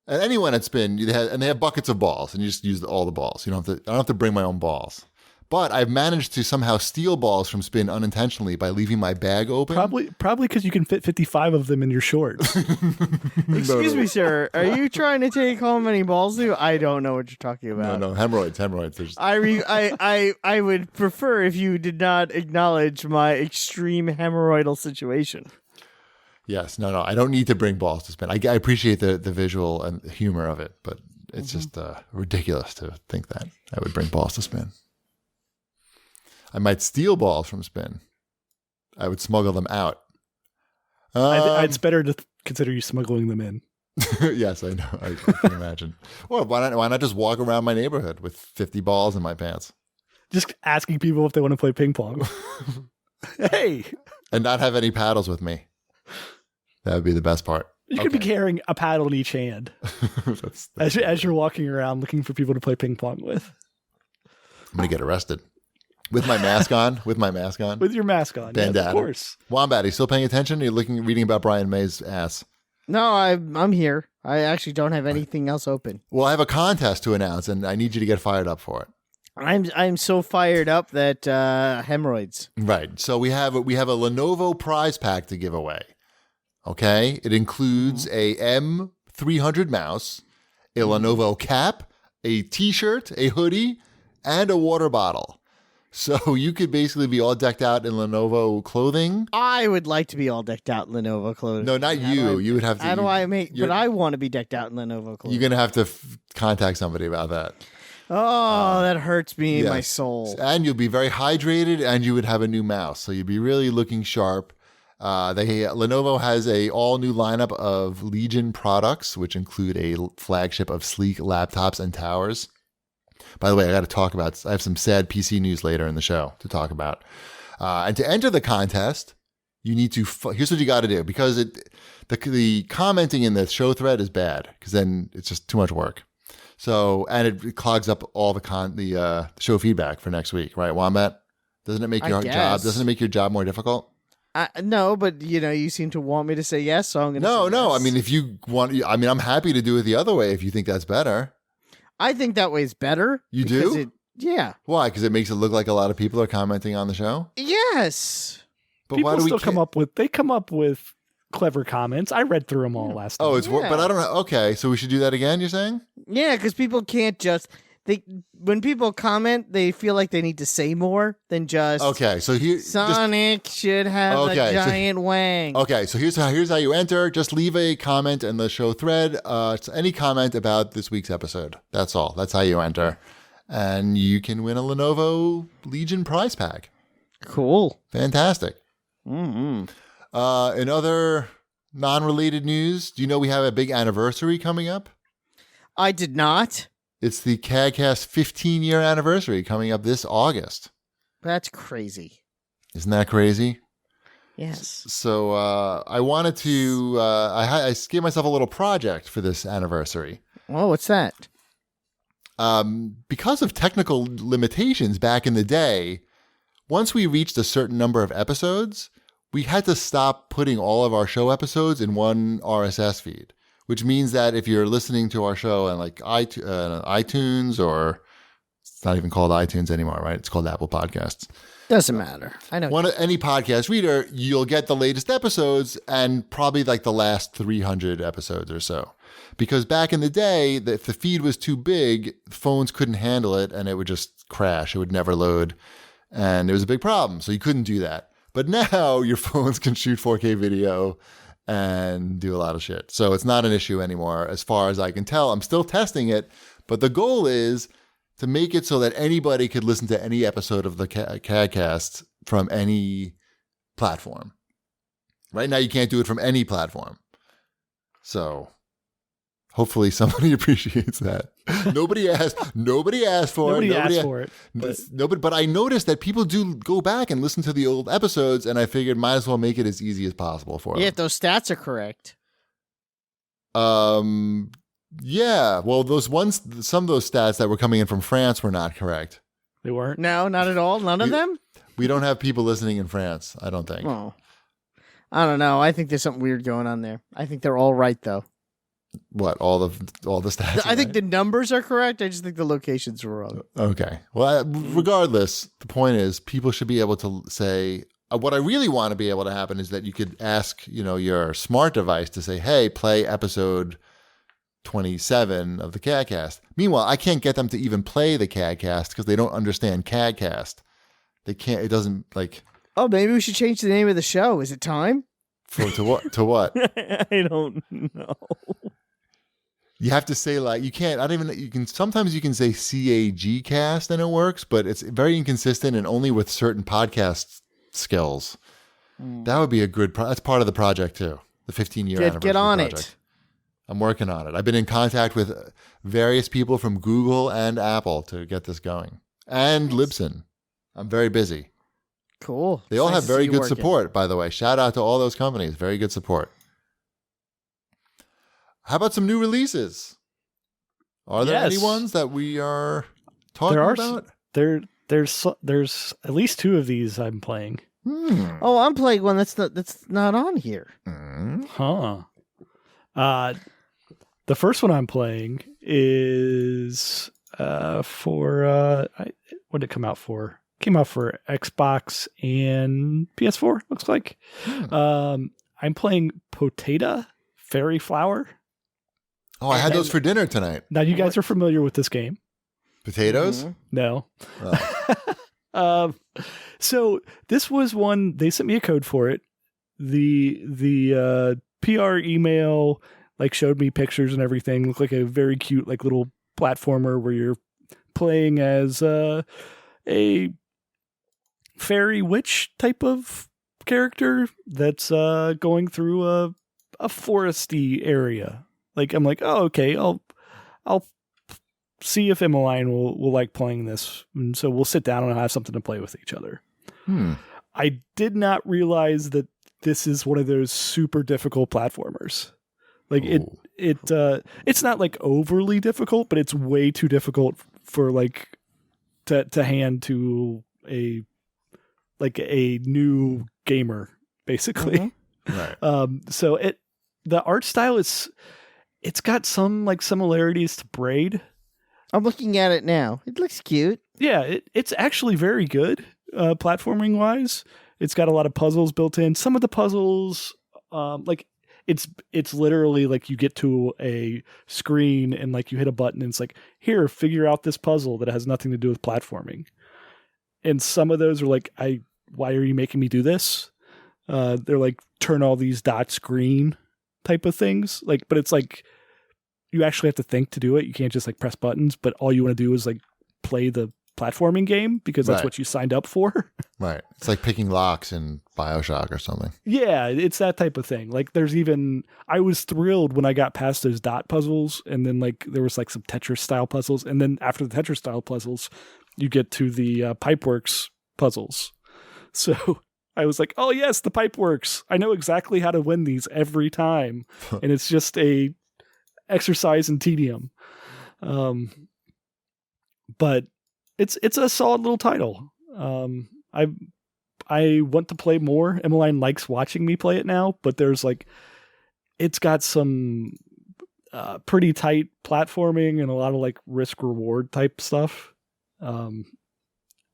and anyone at Spin, they have buckets of balls, and you just use all the balls. I don't have to bring my own balls. But I've managed to somehow steal balls from Spin unintentionally by leaving my bag open. Probably because you can fit 55 of them in your shorts. Excuse me, sir. Are you trying to take home any balls? I don't know what you're talking about. No, hemorrhoids. I would prefer if you did not acknowledge my extreme hemorrhoidal situation. Yes, no. I don't need to bring balls to Spin. I appreciate the visual and humor of it, but it's just ridiculous to think that I would bring balls to Spin. I might steal balls from Spin. I would smuggle them out. It's better to consider you smuggling them in. Yes, I know. I can imagine. Or why not just walk around my neighborhood with 50 balls in my pants? Just asking people if they want to play ping pong. Hey! And not have any paddles with me. That would be the best part. You could be carrying a paddle in each hand as you're walking around looking for people to play ping pong with. I'm going to get arrested. With my mask on? With your mask on. Bandana. Yes, of course. Wombat, are you still paying attention? Are you reading about Brian May's ass? No, I'm here. I actually don't have anything else open. Well, I have a contest to announce, and I need you to get fired up for it. I'm so fired up that hemorrhoids. Right. So we have a Lenovo prize pack to give away. Okay? It includes a M300 mouse, a Lenovo cap, a t-shirt, a hoodie, and a water bottle. So you could basically be all decked out in Lenovo clothing. I would like to be all decked out in Lenovo clothing. No, not you. You would have to. How do I make? But I want to be decked out in Lenovo clothing. You're going to have to contact somebody about that. Oh, that hurts me in my Yes. soul. And you'll be very hydrated, and you would have a new mouse, so you'd be really looking sharp. Lenovo has a all new lineup of Legion products, which include a flagship of sleek laptops and towers. By the way, I have some sad PC news later in the show to talk about. And to enter the contest, you need to. Here's what you got to do, because the commenting in the show thread is bad, because then it's just too much work. So, and it clogs up all the show feedback for next week, right, Wombat? Doesn't it make your job? Doesn't it make your job more difficult? No, but you seem to want me to say yes, so I'm going to say No. yes. I mean, if you want, I'm happy to do it the other way if you think that's better. I think that way is better. You do? Yeah. Why? Because it makes it look like a lot of people are commenting on the show. Yes. But People why do we still come up with clever comments. I read through them all last night. Oh, it's Yeah. but I don't know. Okay, so we should do that again. You're saying? Yeah, because people can't just when people comment, they feel like they need to say more than just Okay, so here. Sonic should have a giant wang. Okay, so here's how you enter. Just leave a comment in the show thread. It's any comment about this week's episode. That's all. That's how you enter, and you can win a Lenovo Legion prize pack. Cool. Fantastic. Mm-hmm. In other non-related news, do you know we have a big anniversary coming up? I did not. It's the CAGcast 15-year anniversary coming up this August. That's crazy. Isn't that crazy? Yes. So I wanted to. I gave myself a little project for this anniversary. Oh, what's that? Because of technical limitations back in the day, once we reached a certain number of episodes, we had to stop putting all of our show episodes in one RSS feed, which means that if you're listening to our show on like iTunes, or it's not even called iTunes anymore, right? It's called Apple Podcasts. Doesn't matter. I know. Any podcast reader, you'll get the latest episodes and probably like the last 300 episodes or so. Because back in the day, if the feed was too big, phones couldn't handle it and it would just crash. It would never load. And it was a big problem. So you couldn't do that. But now your phones can shoot 4K video and do a lot of shit. So it's not an issue anymore as far as I can tell. I'm still testing it. But the goal is to make it so that anybody could listen to any episode of the CAGcast from any platform. Right now, you can't do it from any platform. So hopefully somebody appreciates that. Nobody asked for Nobody it. asked for it. But I noticed that people do go back and listen to the old episodes, and I figured might as well make it as easy as possible for Yeah, them. if those stats are correct. Yeah. Well, some of those stats that were coming in from France were not correct. They weren't. No, not at all. None of them? We don't have people listening in France, I don't think. Oh. I don't know. I think there's something weird going on there. I think they're all right, though. What, all the stats? I think the numbers are correct. I just think the locations were wrong. Okay. Well, regardless, the point is people should be able to say, what I really want to be able to happen is that you could ask, your smart device to say, hey, play episode 27 of the CAGcast. Meanwhile, I can't get them to even play the CAGcast because they don't understand CAGcast. They can't, it doesn't like. Oh, maybe we should change the name of the show. Is it time? To what? To what? I don't know. You have to say like, sometimes you can say CAGcast and it works, but it's very inconsistent and only with certain podcast skills. That would be a good, that's part of the project too. The 15-year anniversary Get on project. it. I'm working on it. I've been in contact with various people from Google and Apple to get this going. And Libsyn. I'm very busy. Cool. They all Nice have to very see you good working. support, by the way. Shout out to all those companies. Very good support. How about some new releases? Are there any ones that we are talking about? There's at least two of these I'm playing. Oh, I'm playing one that's not on here. Huh. The first one I'm playing is for what did it come out for? It came out for Xbox and PS4, looks like. I'm playing Potato Fairy Flower. Oh, I had those for dinner tonight. Now you guys are familiar with this game. Potatoes? Mm-hmm. No. Oh. So this was one, they sent me a code for it. The PR email like showed me pictures and everything. Looked like a very cute like little platformer where you're playing as a fairy witch type of character that's going through a foresty area. Like I'm like, oh okay, I'll see if Emmeline will like playing this, and so we'll sit down and have something to play with each other. I did not realize that this is one of those super difficult platformers. Like it's not like overly difficult, but it's way too difficult for like to hand to a new gamer, basically. Right. So the art style it's got some like similarities to Braid. I'm looking at it now. It looks cute. Yeah, it's actually very good platforming wise. It's got a lot of puzzles built in. Some of the puzzles, like it's literally like you get to a screen and like you hit a button and it's like, here, figure out this puzzle that has nothing to do with platforming. And some of those are like, why are you making me do this? They're like turn all these dots green type of things. Like, but it's like you actually have to think to do it. You can't just like press buttons, but all you want to do is like play the platforming game because that's what you signed up for. Right. It's like picking locks in BioShock or something. Yeah, it's that type of thing. Like I was thrilled when I got past those dot puzzles, and then like there was like some Tetris style puzzles, and then after the Tetris style puzzles, you get to the Pipeworks puzzles. So I was like, oh yes, the Pipeworks. I know exactly how to win these every time. And it's just a exercise in tedium. But it's a solid little title. I want to play more. Emmeline likes watching me play it now, but there's like, it's got some pretty tight platforming and a lot of like risk reward type stuff.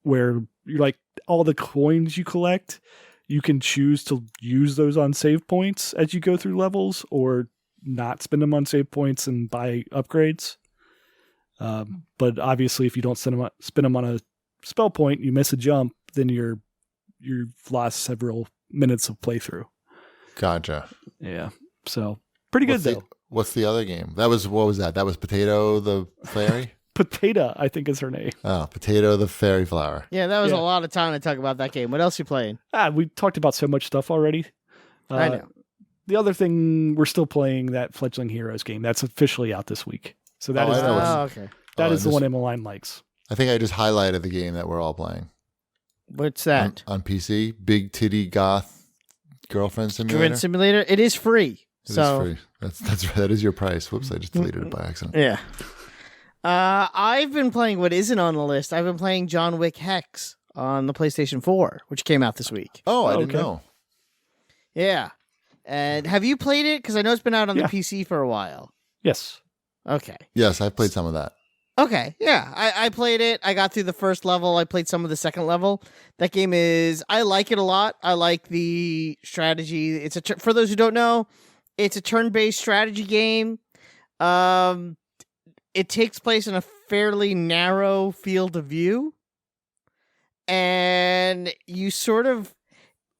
Where you're like all the coins you collect, you can choose to use those on save points as you go through levels or not spend them on save points and buy upgrades. But obviously if you don't spend them on a spell point, you miss a jump, then you've lost several minutes of playthrough. Gotcha. Yeah. So pretty good though. What's the other game? What was that? That was Potato the Fairy? Potato, I think is her name. Oh, Potato the Fairy Flower. Yeah, that was a lot of time to talk about that game. What else you playing? We talked about so much stuff already. I know. The other thing, we're still playing that Fledgling Heroes game. That's officially out this week. So that is okay. That is the one Emmeline likes. I think I just highlighted the game that we're all playing. What's that? On PC, Big Titty Goth Girlfriend Simulator. Girlfriend Simulator. It is free. It is free. That is your price. Whoops, I just deleted it by accident. Yeah. I've been playing what isn't on the list. I've been playing John Wick Hex on the PlayStation 4, which came out this week. Oh, I didn't know. Yeah. And have you played it? Because I know it's been out on the PC for a while. Yes. Okay. Yes, I've played some of that. Okay, yeah. I played it. I got through the first level. I played some of the second level. That game I like it a lot. I like the strategy. It's for those who don't know, it's a turn-based strategy game. It takes place in a fairly narrow field of view. And you sort of,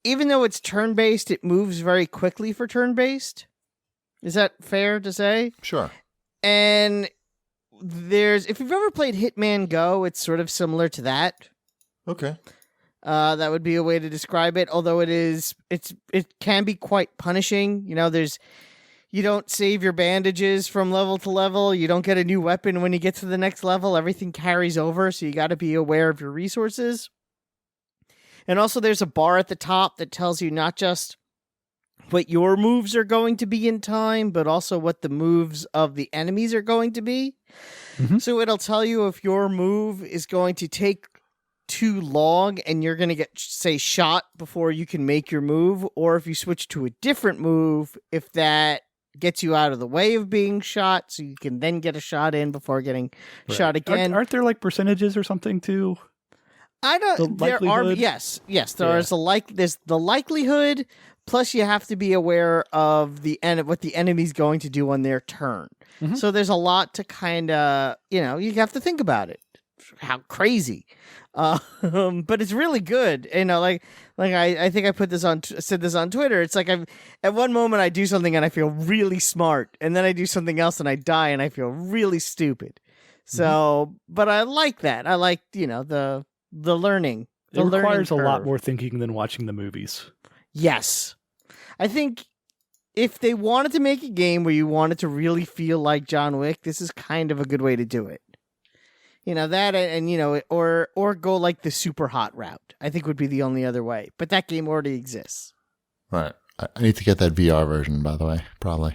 even though it's turn-based, it moves very quickly for turn-based. Is that fair to say? Sure. And if you've ever played Hitman Go, it's sort of similar to that. Okay. That would be a way to describe it. Although it can be quite punishing. You know, you don't save your bandages from level to level. You don't get a new weapon when you get to the next level. Everything carries over, so you got to be aware of your resources. And also, there's a bar at the top that tells you not just what your moves are going to be in time, but also what the moves of the enemies are going to be. Mm-hmm. So it'll tell you if your move is going to take too long and you're going to get, say, shot before you can make your move, or if you switch to a different move, if that gets you out of the way of being shot, so you can then get a shot in before getting shot again. Aren't there like percentages or something too? I don't. There are. Yes. There's the likelihood. Plus, you have to be aware of what the enemy's going to do on their turn. Mm-hmm. So there's a lot to kind of, you have to think about it. how crazy. But it's really good. You know, like I think I said this on Twitter. It's like at one moment I do something and I feel really smart, and then I do something else and I die and I feel really stupid. So, but I like that. I like, you know, the learning. It requires a lot more thinking than watching the movies. Yes. I think if they wanted to make a game where you wanted to really feel like John Wick, this is kind of a good way to do it. You know, that and, you know, or go like the super hot route, I think would be the only other way. But that game already exists. Right. I need to get that VR version, by the way, probably.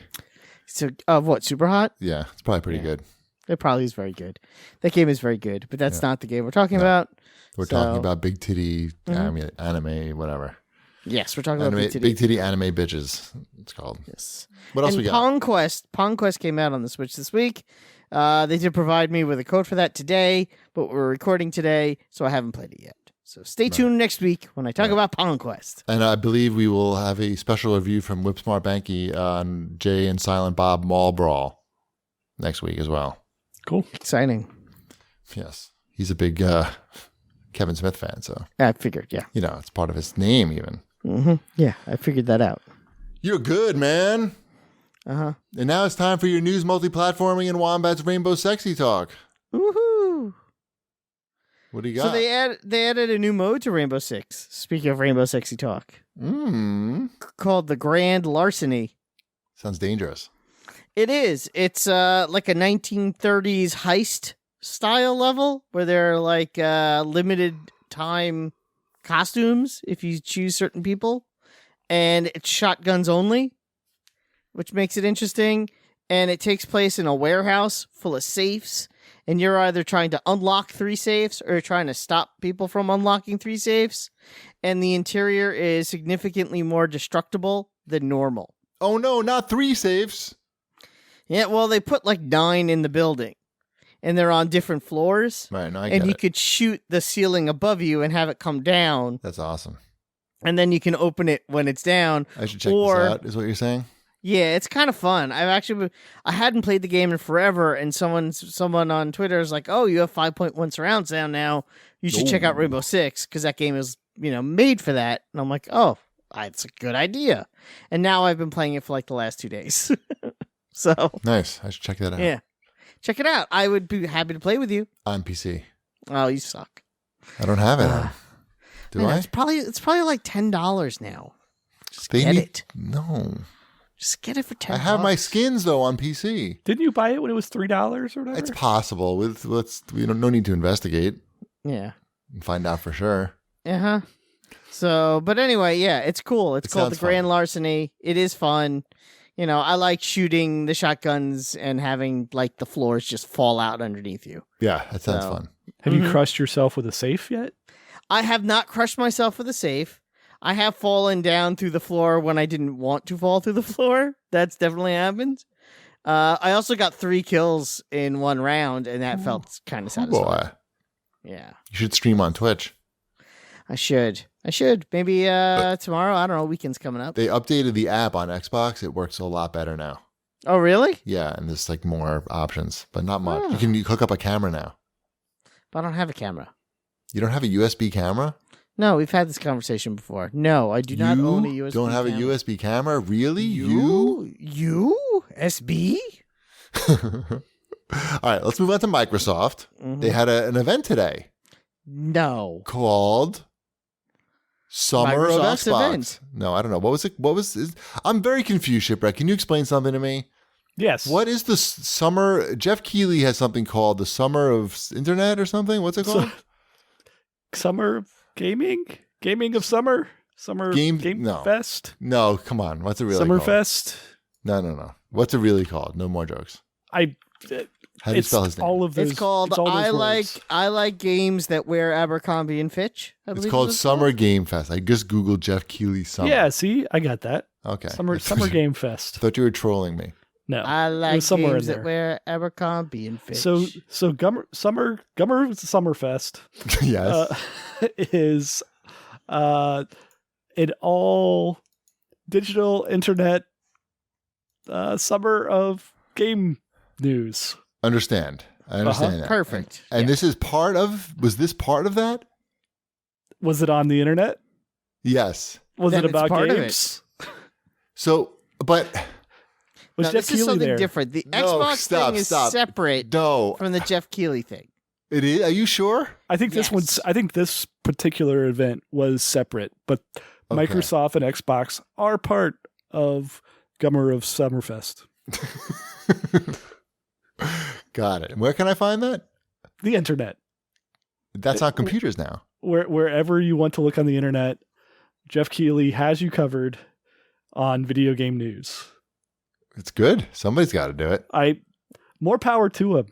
So, of what, super hot? Yeah, it's probably pretty good. It probably is very good. That game is very good, but that's not the game we're talking about. We're talking about big titty anime, whatever. Yes, we're talking about big titty anime bitches. It's called. Yes. What else we got? Pong Quest came out on the Switch this week. They did provide me with a code for that today, but we're recording today, so I haven't played it yet. So stay tuned next week when I talk about Pong Quest. And I believe we will have a special review from Whipsmart Banky on Jay and Silent Bob Mall Brawl next week as well. Cool. Exciting. Yes. He's a big Kevin Smith fan, so. I figured, yeah. You know, it's part of his name even. Mm-hmm. Yeah, I figured that out. You're good, man. Uh-huh. And now it's time for your news, multi-platforming, and Wombat's Rainbow Sexy Talk. Woohoo! What do you got? So they added a new mode to Rainbow Six, speaking of Rainbow Sexy Talk, called the Grand Larceny. Sounds dangerous. It is. It's like a 1930s heist style level where there are like limited time costumes if you choose certain people, and it's shotguns only, which makes it interesting. And it takes place in a warehouse full of safes, and you're either trying to unlock 3 safes or trying to stop people from unlocking 3 safes. And the interior is significantly more destructible than normal. Oh no, not 3 safes. Yeah, well, they put like 9 in the building, and they're on different floors. Right, no, I get and you it. could shoot the ceiling above you and have it come down. That's awesome. And then you can open it when it's down. I should check this out, is what you're saying? Yeah, it's kind of fun. I hadn't played the game in forever, and someone on Twitter is like, "Oh, you have 5.1 surround sound now. You should check out Rainbow Six because that game is, you know, made for that." And I'm like, "Oh, it's a good idea." And now I've been playing it for like the last 2 days. So Nice. I should check that out. yeah, check it out. I would be happy to play with you. On PC. Oh, you suck. I don't have it. Do I? It's probably like $10 now. Just They get need- it. No. Just get it for $10. I have my skins though on PC. Didn't you buy it when it was $3 or whatever? It's possible. No need to investigate Yeah. and find out for sure. Uh-huh. So, but anyway, yeah, it's cool. It's called the sounds Grand fun. Larceny. It is fun. You know, I like shooting the shotguns and having like the floors just fall out underneath you. Yeah, that sounds So- fun. Have you crushed yourself with a safe yet? I have not crushed myself with a safe. I have fallen down through the floor when I didn't want to fall through the floor. That's definitely happened. I also got 3 kills in one round, and that felt kind of satisfying. Boy, Yeah, you should stream on Twitch. I should. Maybe tomorrow. I don't know. Weekend's coming up. They updated the app on Xbox. It works a lot better now. Oh, really? Yeah, and there's like more options, but not much. Oh. You can hook up a camera now. But I don't have a camera. You don't have a USB camera? No, we've had this conversation before. No, I do not own a USB Don't have camera. a USB camera? Really? You? SB? All right, let's move on to Microsoft. Mhm. They had an event today No. called Summer of Microsoft's Xbox. event. No, I don't know. What was it? I'm very confused, Shipwreck. Can you explain something to me? Yes. What is the summer? Jeff Keighley has something called the Summer of Internet or something. What's it called? Summer gaming? Gaming of summer? Summer Game- Game no. Fest? No, come on. What's it really Summer called? Fest? No. What's it really called? No more jokes. How do you It's spell his name? all of those. It's called all those I words. like games that wear Abercrombie and Fitch. I It's believe called is what Summer Game Fest. I just Googled Jeff Keighley Summer. Yeah, see, I got that. Okay. Summer Game Fest. Thought you were trolling me. No, I it like was somewhere games in that there. wear Abercrombie and Fitch. So Summerfest Yes. is an all digital internet summer of game news. Understand. I understand that. Perfect. And this is was this part of that? Was it on the internet? Yes. Was Then it it's about part of games? So, but Was No, Jeff this is Keighley something there? different. The No, Xbox stop, thing is stop. separate no, from the Jeff Keighley thing. it is. Are you sure? I think this Yes. I think this particular event was separate, but Okay. Microsoft and Xbox are part of Gummer of Summerfest. Got it. Where can I find that? The internet. That's on computers now. Wherever you want to look on the internet, Jeff Keighley has you covered on video game news. It's good. Somebody's got to do it. More power to him.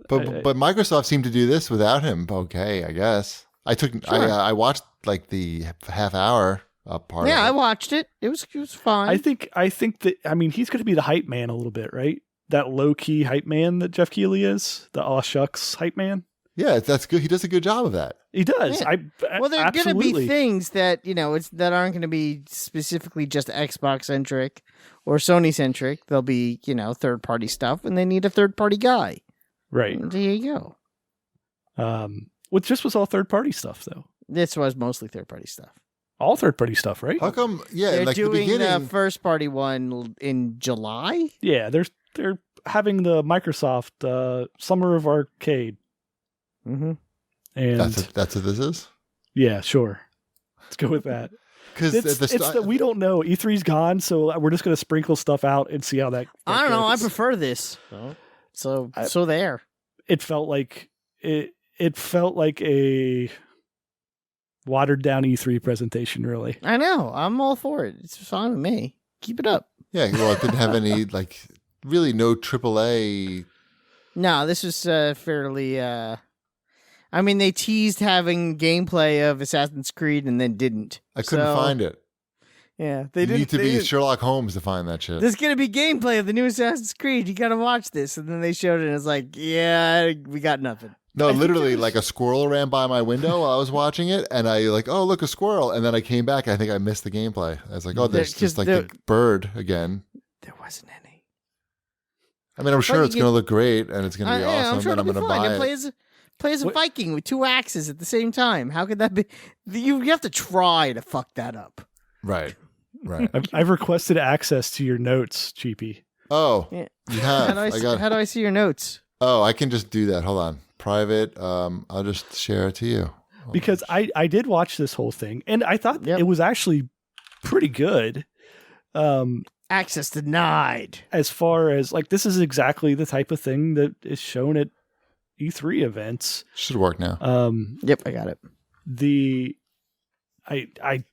But Microsoft seemed to do this without him. Okay, I guess. I watched like the half hour part. Yeah, I of it. watched it. It was fine. I think that he's going to be the hype man a little bit, right? That low key hype man that Jeff Keighley is, the aw shucks hype man. Yeah, that's good. He does a good job of that. He does. Yeah. Well, there are going to be absolutely. things that that aren't going to be specifically just Xbox centric or Sony centric. There'll be third party stuff, and they need a third party guy. Right. There you go. Which just was all third party stuff, though. This was mostly third party stuff. All third party stuff, right? How come? Yeah, They're like the doing beginning. first party one in July. Yeah, they're having the Microsoft Summer of Arcade, Mm-hmm. and That's what this is. yeah, sure. Let's go with that. Because It's that we don't know. E3's gone, so we're just going to sprinkle stuff out and see how that. I don't know. I goes. prefer this. So there. It felt like it felt like a watered down E3 presentation. Really, I know. I'm all for it. It's fine with me. Keep it up. Yeah, well, it didn't have any really no AAA. No, this was fairly. I mean, they teased having gameplay of Assassin's Creed and then didn't. I couldn't find it. Yeah, they You didn't. need to be Sherlock Holmes to find that shit. There's gonna be gameplay of the new Assassin's Creed. You gotta watch this, and then they showed it, and it's like, yeah, we got nothing. No, literally, like a squirrel ran by my window while I was watching it, and I oh look, a squirrel, and then I came back. I think I missed the gameplay. I was like, oh, there's just like the bird again. There wasn't any. I mean, I'm sure you it's going to look great, and it's going to be Yeah, awesome, I'm sure and I'm it'll going be to fun. buy And it. play as a Viking with two axes at the same time. How could that be? You have to try to fuck that up. Right. I've requested access to your notes, Cheapy. Oh, Yeah. you have. How do I see your notes? Oh, I can just do that. Hold on. Private. I'll just share it to you. Because I did watch this whole thing, and I thought Yep. it was actually pretty good. Access denied. As far as this is exactly the type of thing that is shown at E3 events. Should work now. Yep, I got it. I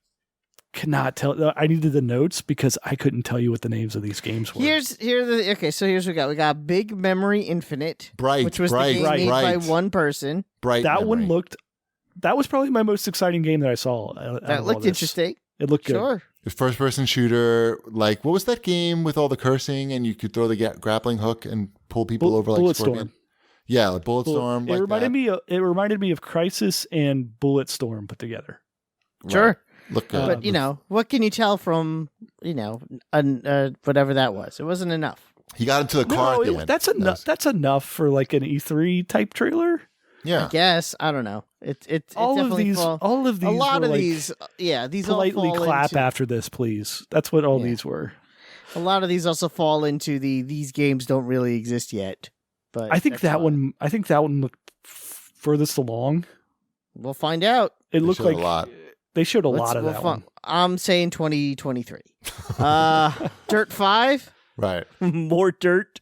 cannot tell. I needed the notes because I couldn't tell you what the names of these games were. Here's what we got. We got Big Memory Infinite, Bright, which was bright, the game made by bright. one person. Bright. That memory. that was probably my most exciting game that I saw. out That of all looked this. interesting. It looked good. Sure. The first-person shooter. What was that game with all the cursing and you could throw the grappling hook and pull people over like Bulletstorm. Scorpion? Yeah, like Bulletstorm. It reminded me of Crysis and Bulletstorm put together. Sure. Look good. But what can you tell from whatever that was? It wasn't enough. He got into the car at the end. That's enough. That's enough for an E3 type trailer. Yeah. I guess I don't know. It all of definitely these, fall- all of these, a lot were of like, these, these politely all fall clap into, after this, please. That's what all these were. A lot of these also fall into these games don't really exist yet. But I think that's that fine. one. I think that one looked furthest along. We'll find out. It looked showed like a lot. They showed a lot of that one. I'm saying 2023. Dirt 5. Right. More dirt.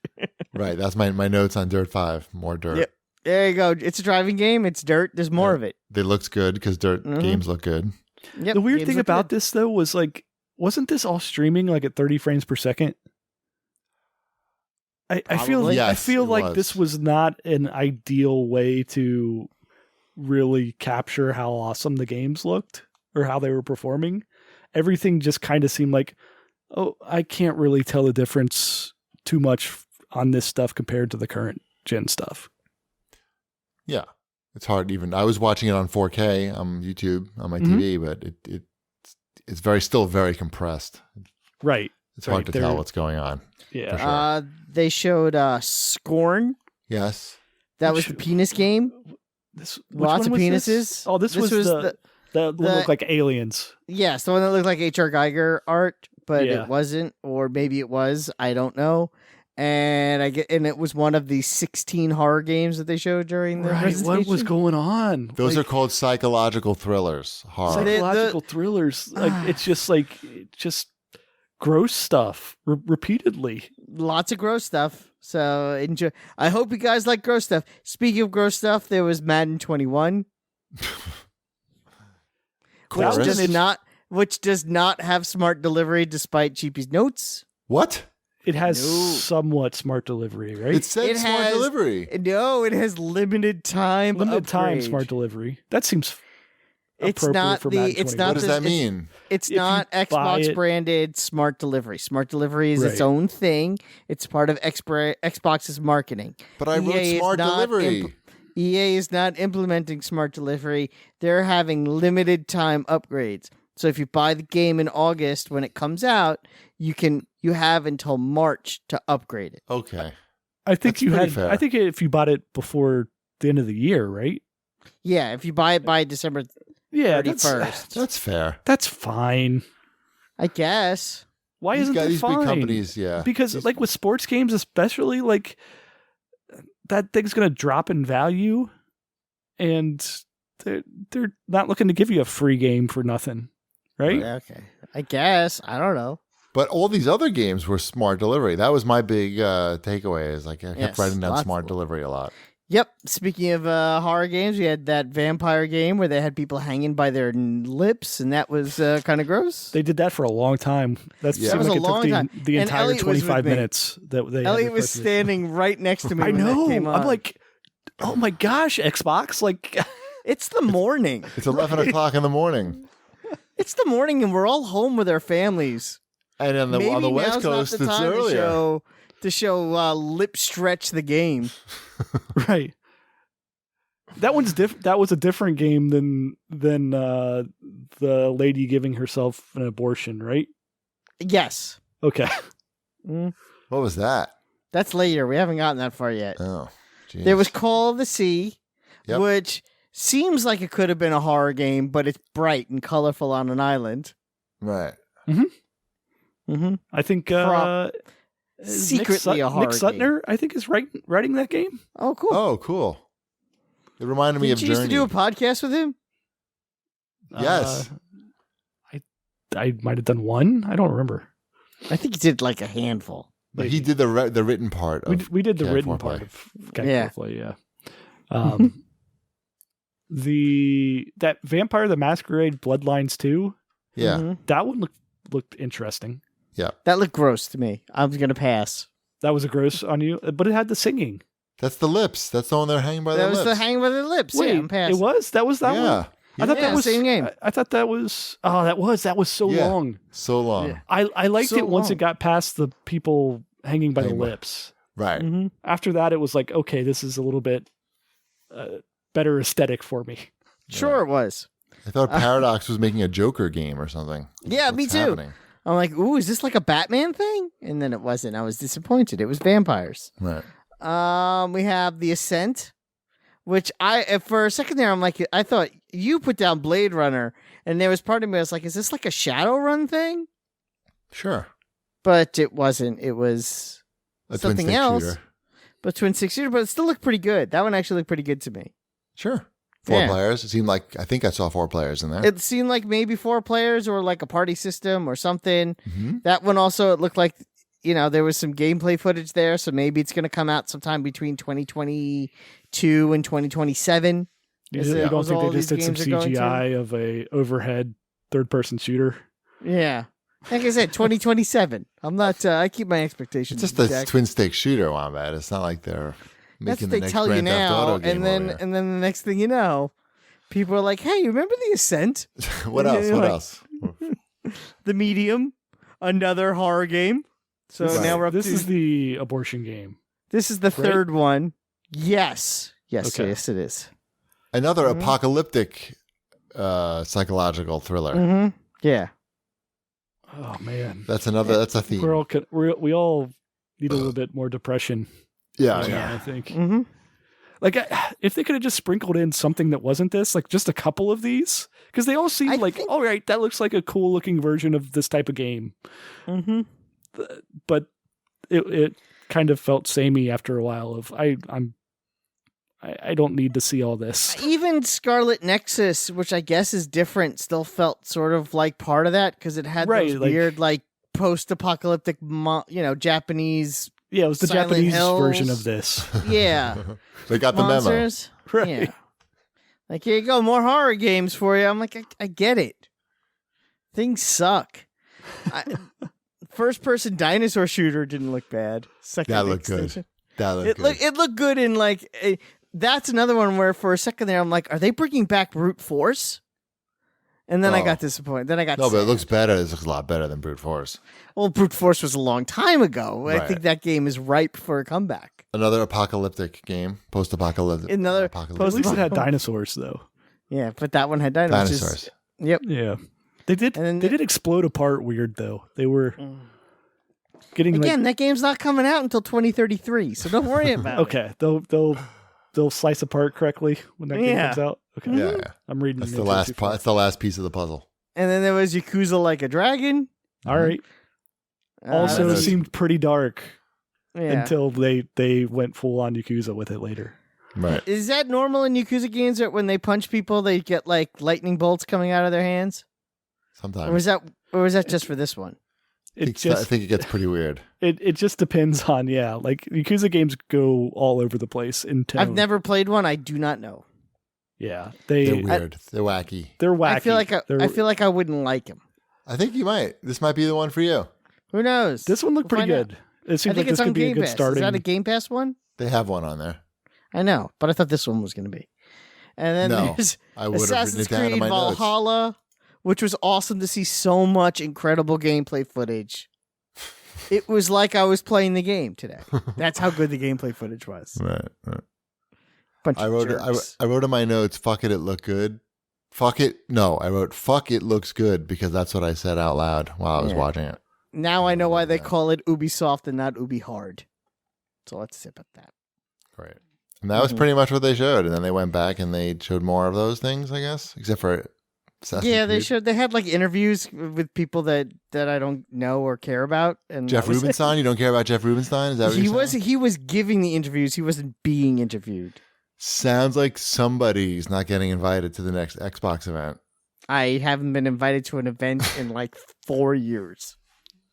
Right. That's my notes on Dirt 5. More dirt. Yep. There you go. It's a driving game. It's dirt. There's more of it. It looks good because dirt games look good. Yep. The weird games thing look about good. this though was wasn't this all streaming at 30 frames per second? I feel Probably. Yes, I feel it like was. this was not an ideal way to really capture how awesome the games looked or how they were performing. Everything just kind of seemed like, oh, I can't really tell the difference too much on this stuff compared to the current gen stuff. Yeah. It's hard even. I was watching it on 4K on YouTube on my TV, but it's still very compressed. Right. It's hard to tell what's going on. Yeah. For sure. They showed Scorn, Yes. That was the penis game. Which Lots of one was penises. this? Oh, this was the one that looked like aliens. Yes, the one that looked like H.R. Geiger art, but Yeah. it wasn't, or maybe it was. I don't know. And it was one of the 16 horror games that they showed during the Right. presentation. What was going on? Those are called psychological thrillers. Horror. Psychological thrillers. It's just gross stuff repeatedly. Lots of gross stuff. So enjoy. I hope you guys like gross stuff. Speaking of gross stuff, there was Madden 21, which does not have smart delivery despite Cheapy's notes. What? It has somewhat smart delivery, right? It said smart delivery. No, it has limited time. Limited time smart delivery. That seems appropriate for Madden 21. What does that mean? It's not Xbox branded smart delivery. Smart delivery is its own thing. It's part of Xbox's marketing. But I wrote smart delivery. EA is not implementing smart delivery. They're having limited time upgrades. So if you buy the game in August when it comes out, you have until March to upgrade it. Okay. I think fair. I think if you bought it before the end of the year, right? Yeah, if you buy it by December 31st. That's fair. That's fine. I guess. Why isn't that these fine? big companies, yeah. Because like with sports games especially, like that thing's going to drop in value and they're not looking to give you a free game for nothing, right? Okay. I guess. I don't know. But all these other games were smart delivery. That was my big takeaway. Is like I kept writing down smart delivery a lot. Yep. Speaking of horror games, we had that vampire game where they had people hanging by their lips, and that was kind of gross. They did that for a long time. That was a long time. The And entire Elliot was 25 with me. minutes that they. Elliot was standing right next to me. I when know. That came on. I'm like, oh my gosh, Xbox! Like, it's the morning. It's 11 o'clock in the morning. It's the morning, and we're all home with our families. And on the Maybe West now's Coast, not the it's time earlier. to show lip stretch the game. right. That one's different. That was a different game than the lady giving herself an abortion, right? Yes. Okay. What was that? That's later. We haven't gotten that far yet. Oh, geez. There was Call of the Sea, Yep. which seems like it could have been a horror game, but it's bright and colorful on an island. Right. Mm-hmm. I think secretly a horror Nick Sutner, I think, is writing that game. Oh, cool. Oh, cool. It reminded me of Did you used to Journey. do a podcast with him? Yes. I might have done one. I don't remember. I think he did like a handful. But he did the written part. We did the CAG written foreplay. part of Yeah. CAG foreplay, yeah. That Vampire the Masquerade Bloodlines 2, Yeah. Mhm. that one looked interesting. Yeah. That looked gross to me. I was going to pass. That was a gross on you, but it had the singing. That's the lips. That's the one they're hanging by That their was lips. the hang by the lips. Wait, yeah, I'm passing. it was? That was that yeah. one? I thought Yeah, that was same game. I thought that was that was so Yeah. long. So long. Yeah. I liked So it once long. it got past the people hanging by the Hanging by- lips. Right. Mhm. After that, it was like, okay, this is a little bit better aesthetic for me. Sure it was. I thought Paradox was making a Joker game or something. Yeah, me What's too. happening? I'm like, ooh, is this like a Batman thing? And then it wasn't. I was disappointed. It was vampires. Right. We have The Ascent, which for a second there, I'm like, I thought you put down Blade Runner, and there was part of me I was like, is this like a Shadowrun thing? Sure. But it wasn't. It was A something twin stick else. shooter. But twin stick shooter, but it still looked pretty good. That one actually looked pretty good to me. Sure. Four Yeah. players. It seemed like I think I saw 4 players in there. It seemed like maybe 4 players or like a party system or something. Mhm. That one also, it looked like, there was some gameplay footage there, so maybe it's going to come out sometime between 2022 and 2027. You, Is you it- don't was think all they just these did some games are going to? CGI of a overhead third-person shooter? Yeah. Like I said, 2027. I'm not, I keep my expectations. It's just a exact. twin stick shooter, Wombat. It's not like they're That's making what the they next tell you Grand Theft now. Auto game And then, over and then the next thing you know, people are like, hey, you remember The Ascent? here. What else? You're What like- else? The Medium, another horror game. So Right. now we're up This to is the abortion game. this is the third one. Yes. Yes, Okay. yes, it is. Another Mhm. apocalyptic psychological thriller. Mm-hmm. Yeah. Oh man, That's a theme. we all need a little bit more depression. Yeah. I think. Mm-hmm. Like, if they could have just sprinkled in something that wasn't this, like just a couple of these, because they all seem all right, that looks like a cool looking version of this type of game. Mm-hmm. But it kind of felt samey after a while. Of I don't need to see all this. Even Scarlet Nexus, which I guess is different, still felt sort of like part of that because it had those weird like post-apocalyptic, Japanese. Yeah, it was the Silent Japanese Hills. version of this. Yeah. They got Monsters. the memo. Right. Yeah. Like, here you go, more horror games for you. I'm like, I get it. Things suck. First-person dinosaur shooter didn't look bad. That looked good. It looked good in like... that's another one where for a second there I'm like, are they bringing back brute force? And then I got disappointed. Then I got sad. But it looks better. It looks a lot better than brute force. Well, brute force was a long time ago. Right. I think that game is ripe for a comeback. Another apocalyptic game, post-apocalyptic. At least it had dinosaurs, though. Yeah, but that one had dinosaurs. Dinosaurs. Yep. Yeah, they did. They did explode apart weird though. They were getting again. That game's not coming out until 2033, so don't worry about it. Okay, they'll slice apart correctly when that game comes out. Okay, Yeah, I'm reading. That's the last part. That's the last piece of the puzzle. And then there was Yakuza Like a Dragon. All right. Also seemed pretty dark until they went full on Yakuza with it later. Right. Is that normal in Yakuza games that when they punch people, they get like lightning bolts coming out of their hands? Sometimes. Or was that just for this one? I think it gets pretty weird. It just depends on, like Yakuza games go all over the place in tone. I've never played one. I do not know. Yeah. They're weird. They're wacky. They're wacky. I feel like I wouldn't like them. I think you might. This might be the one for you. Who knows? This one looked pretty good. It seems like this could be a good starting. Is that a Game Pass one? They have one on there. I know, but I thought this one was going to be. And then there's Assassin's Creed Valhalla, which was awesome to see so much incredible gameplay footage. It was like I was playing the game today. That's how good the gameplay footage was. Right. Bunch I of jerks. wrote in my notes, fuck it looked good. Fuck it. No, I wrote, fuck it looks good because that's what I said out loud while I was watching it. Now I know why they call it Ubisoft and not Ubi Hard. So let's say about that. Great. And that was pretty much what they showed. And then they went back and they showed more of those things, I guess, except for Assassin's Creed. They had like interviews with people that I don't know or care about. And Jeff Rubenstein? You don't care about Jeff Rubenstein? Is that what you're saying? He was giving the interviews. He wasn't being interviewed. Sounds like somebody's not getting invited to the next Xbox event. I haven't been invited to an event in like 4 years.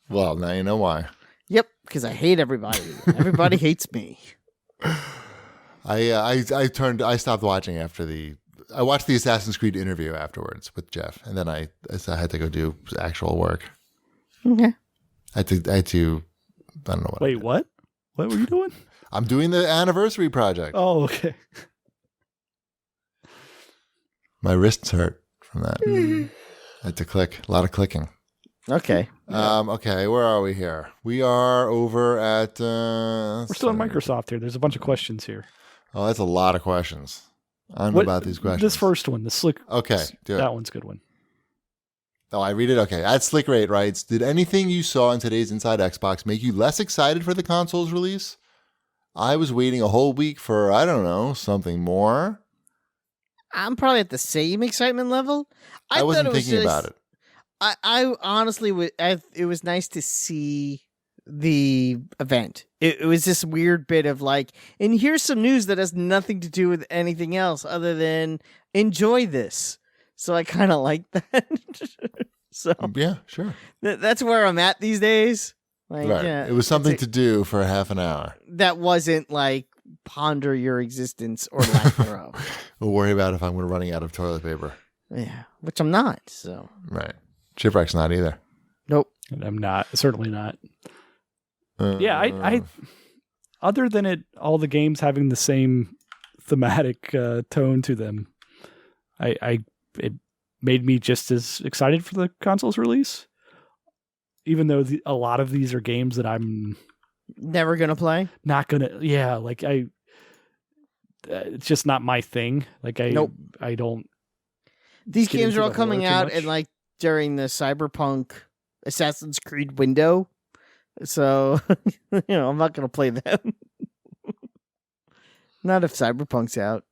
Well, now you know why. Yep, because I hate everybody. Everybody hates me. I stopped watching I watched the Assassin's Creed interview afterwards with Jeff, and then I had to go do actual work. Okay. I had to I don't know what. Wait, what? What were you doing? I'm doing the anniversary project. Oh, okay. My wrists hurt from that. I had to click. A lot of clicking. Okay. Okay, where are we here? We are over at... We're still on Microsoft here. There's a bunch of questions here. Oh, that's a lot of questions. I don't know about these questions. This first one, the Slick... Okay, do it. That one's a good one. Oh, I read it? Okay. At Slick Rate writes, did anything you saw in today's Inside Xbox make you less excited for the console's release? I was waiting a whole week for, I don't know, something more. I'm probably at the same excitement level. I wasn't thinking about it. I honestly, it was nice to see the event. It was this weird bit of like, and here's some news that has nothing to do with anything else other than enjoy this. So I kind of like that. So yeah, sure. That's where I'm at these days. Like, right. It was something to do for half an hour. That wasn't like ponder your existence or lack thereof. We'll worry about if I'm running out of toilet paper. Yeah, which I'm not. So right. Shipwreck's not either. Nope. And I'm not. Certainly not. Yeah, I other than all the games having the same thematic tone to them, it made me just as excited for the console's release. Even though a lot of these are games that I'm never gonna play. Not gonna. Yeah, like it's just not my thing. Like nope. I don't. These games are all coming out and like during the Cyberpunk Assassin's Creed window. So, I'm not going to play them. Not if Cyberpunk's out.